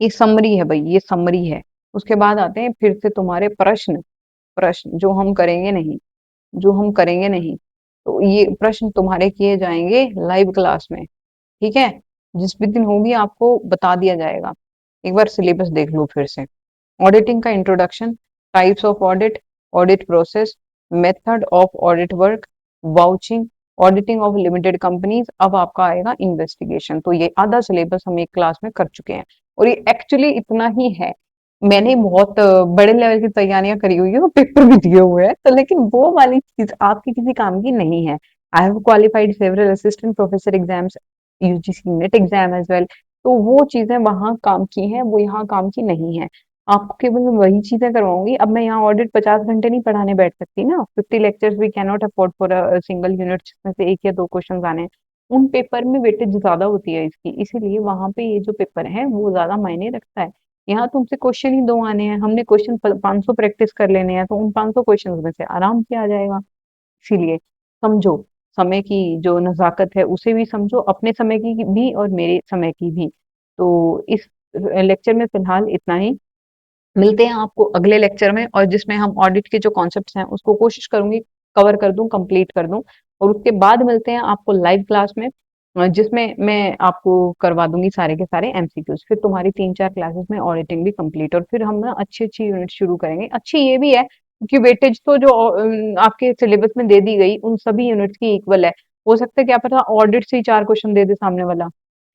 ये समरी है भाई, ये समरी है। उसके बाद आते हैं फिर से तुम्हारे प्रश्न, प्रश्न जो हम करेंगे नहीं, जो हम करेंगे नहीं, तो ये प्रश्न तुम्हारे किए जाएंगे लाइव क्लास में, ठीक है, जिस भी दिन होगी आपको बता दिया जाएगा। एक बार सिलेबस देख लो फिर से। ऑडिटिंग का introduction, types of audit, audit process, method of audit work, vouching, auditing of limited companies, अब आपका आएगा इन्वेस्टिगेशन। तो ये आधा सिलेबस हम एक क्लास में कर चुके हैं और ये एक्चुअली इतना ही है। मैंने बहुत बड़े लेवल की तैयारियां करी हुई है और पेपर भी दिए हुए हैं, तो लेकिन वो वाली चीज आपके किसी काम की नहीं है। I have qualified several assistant professor exams, UGC NET exam as well, तो वो चीजें वहां काम की हैं, वो यहाँ काम की नहीं है। आपको केवल मैं वही चीजें करवाऊंगी। अब मैं यहाँ ऑडिट 50 घंटे नहीं पढ़ाने बैठ सकती ना, 50 lectures we can not afford for a single unit जिसमें से एक या दो क्वेश्चन आने हैं। उन पेपर में वेटेज ज़्यादा होती है इसकी, इसीलिए वहाँ पे ये जो पेपर है वो ज़्यादा मायने रखता है। यहाँ तुमसे क्वेश्चन ही 2 आने हैं, हमने क्वेश्चन प 500 प्रैक्टिस कर लेने हैं, तो उन 500 क्वेश्चंस में से आराम से आ जाएगा। इसीलिए समझो, समय की जो नज़ाकत है उसे भी समझो, अपने समय की भी और मेरे समय की भी। तो इस लेक्चर में फिलहाल इतना ही। मिलते हैं आपको अगले लेक्चर में, और जिसमें हम ऑडिट के जो कॉन्सेप्ट्स हैं उसको कोशिश करूंगी कवर कर दूं, कंप्लीट कर दूं। और उसके बाद मिलते हैं आपको लाइव क्लास में, जिसमें मैं आपको करवा दूंगी सारे के सारे एमसीक्यूज। फिर तुम्हारी 3-4 क्लासेस में ऑडिटिंग भी कंप्लीट, और फिर हम ना अच्छी अच्छी यूनिट शुरू करेंगे। अच्छी ये भी है क्योंकि वेटेज तो जो आपके सिलेबस में दे दी गई उन सभी यूनिट्स की इक्वल है। हो सकता है क्या पता ऑडिट से ही 4 क्वेश्चन दे दे सामने वाला,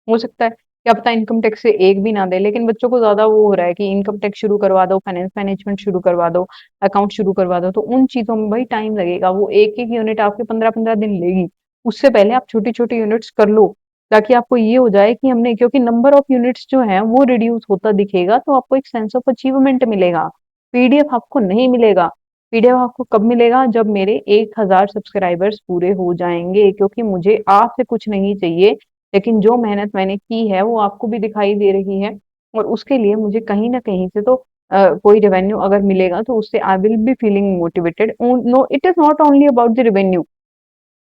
हो सकता है। क्या पता इनकम टैक्स से एक भी ना दे, लेकिन बच्चों को ज्यादा वो हो रहा है कि इनकम टैक्स शुरू करवा दो, फाइनेंस मैनेजमेंट शुरू करवा दो, अकाउंट शुरू करवा दो, तो उन चीजों में भाई टाइम लगेगा। वो एक एक यूनिट आपके 15-15 दिन लेगी। उससे पहले आप छोटी छोटी यूनिट्स कर लो, ताकि आपको ये हो जाए कि हमने, क्योंकि नंबर ऑफ यूनिट्स जो है वो रिड्यूस होता दिखेगा तो आपको एक सेंस ऑफ अचीवमेंट मिलेगा। पीडीएफ आपको नहीं मिलेगा। पीडीएफ आपको कब मिलेगा? जब मेरे 1000 सब्सक्राइबर्स पूरे हो जाएंगे, क्योंकि मुझे आपसे कुछ नहीं चाहिए, लेकिन जो मेहनत मैंने की है वो आपको भी दिखाई दे रही है। और उसके लिए मुझे कहीं ना कहीं से तो कोई रेवेन्यू अगर मिलेगा तो उससे I will be feeling motivated. No, it is not only about the revenue.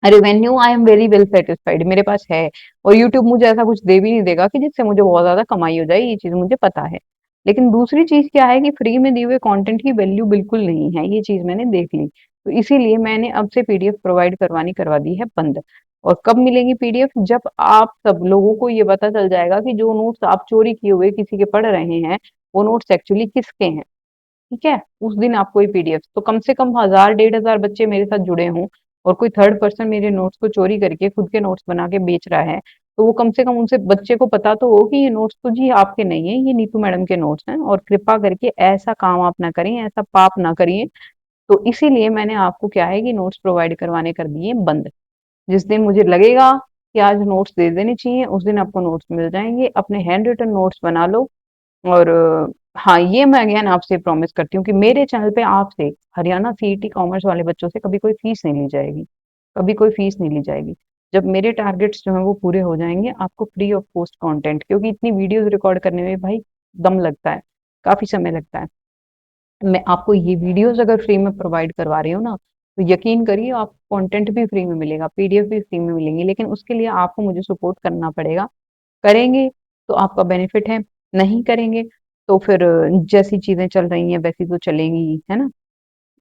Revenue I am very well satisfied, मेरे पास है। और यूट्यूब मुझे ऐसा कुछ दे भी नहीं देगा कि जिससे मुझे बहुत ज्यादा कमाई हो जाए, ये चीज मुझे पता है। लेकिन दूसरी चीज क्या है कि फ्री में दिए हुए कंटेंट की वैल्यू बिल्कुल नहीं है, ये चीज मैंने देख ली। तो इसीलिए मैंने अब से पीडीएफ प्रोवाइड करवानी करवा दी है बंद। और कब मिलेगी पीडीएफ? जब आप सब लोगों को ये पता चल जाएगा कि जो नोट्स आप चोरी किए हुए किसी के पढ़ रहे हैं, वो नोट्स एक्चुअली किसके हैं। ठीक है? उस दिन आपको ये पीडीएफ, तो कम से कम 1000-1500 बच्चे मेरे साथ जुड़े हों, और कोई थर्ड पर्सन मेरे नोट्स को चोरी करके खुद के नोट्स बना के बेच रहा है, तो वो कम से कम उनसे बच्चे को पता तो हो कि ये नोट्स तो जी आपके नहीं है, ये नीतू मैडम के नोट्स हैं, और कृपा करके ऐसा काम आप ना करें, ऐसा पाप ना करिए। तो इसीलिए मैंने आपको क्या है कि नोट्स प्रोवाइड करवाने कर दिए बंद। जिस दिन मुझे लगेगा कि आज नोट्स दे देने चाहिए, उस दिन आपको नोट्स मिल जाएंगे। अपने हैंड रिटन नोट्स बना लो। और हाँ, ये मैं अगेन आपसे प्रॉमिस करती हूँ कि मेरे चैनल पे आपसे, हरियाणा सीईटी कॉमर्स वाले बच्चों से कभी कोई फीस नहीं ली जाएगी। कभी कोई फीस नहीं ली जाएगी। जब मेरे टारगेट्स जो हैं वो पूरे हो जाएंगे, आपको फ्री ऑफ कॉस्ट कंटेंट, क्योंकि इतनी वीडियोस रिकॉर्ड करने में भाई दम लगता है, काफी समय लगता है। मैं आपको ये वीडियोस अगर फ्री में प्रोवाइड करवा रही हूँ ना, तो यकीन करिए आपको कंटेंट भी फ्री में मिलेगा, पीडीएफ भी फ्री में मिलेंगी, लेकिन उसके लिए आपको मुझे सपोर्ट करना पड़ेगा। करेंगे तो आपका बेनिफिट है, नहीं करेंगे तो फिर जैसी चीजें चल रही हैं वैसी तो चलेंगी ही, है ना?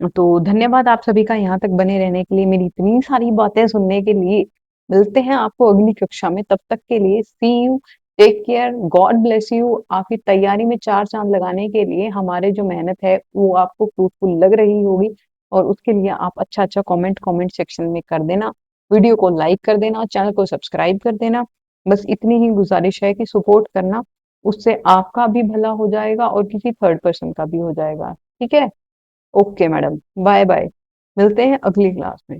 तो धन्यवाद आप सभी का यहाँ तक बने रहने के लिए, मेरी इतनी सारी बातें सुनने के लिए। मिलते हैं आपको अगली कक्षा में, तब तक के लिए see you, take care, God bless you. आपकी तैयारी में 4 चांद लगाने के लिए हमारे जो मेहनत है वो आपको फ्रूटफुल लग रही होगी, और उसके लिए आप अच्छा अच्छा कमेंट कमेंट सेक्शन में कर देना, वीडियो को लाइक कर देना, चैनल को सब्सक्राइब कर देना। बस इतनी ही गुजारिश है कि सपोर्ट करना, उससे आपका भी भला हो जाएगा और किसी थर्ड पर्सन का भी हो जाएगा। ठीक है? Okay madam, bye bye. मिलते हैं अगली क्लास में।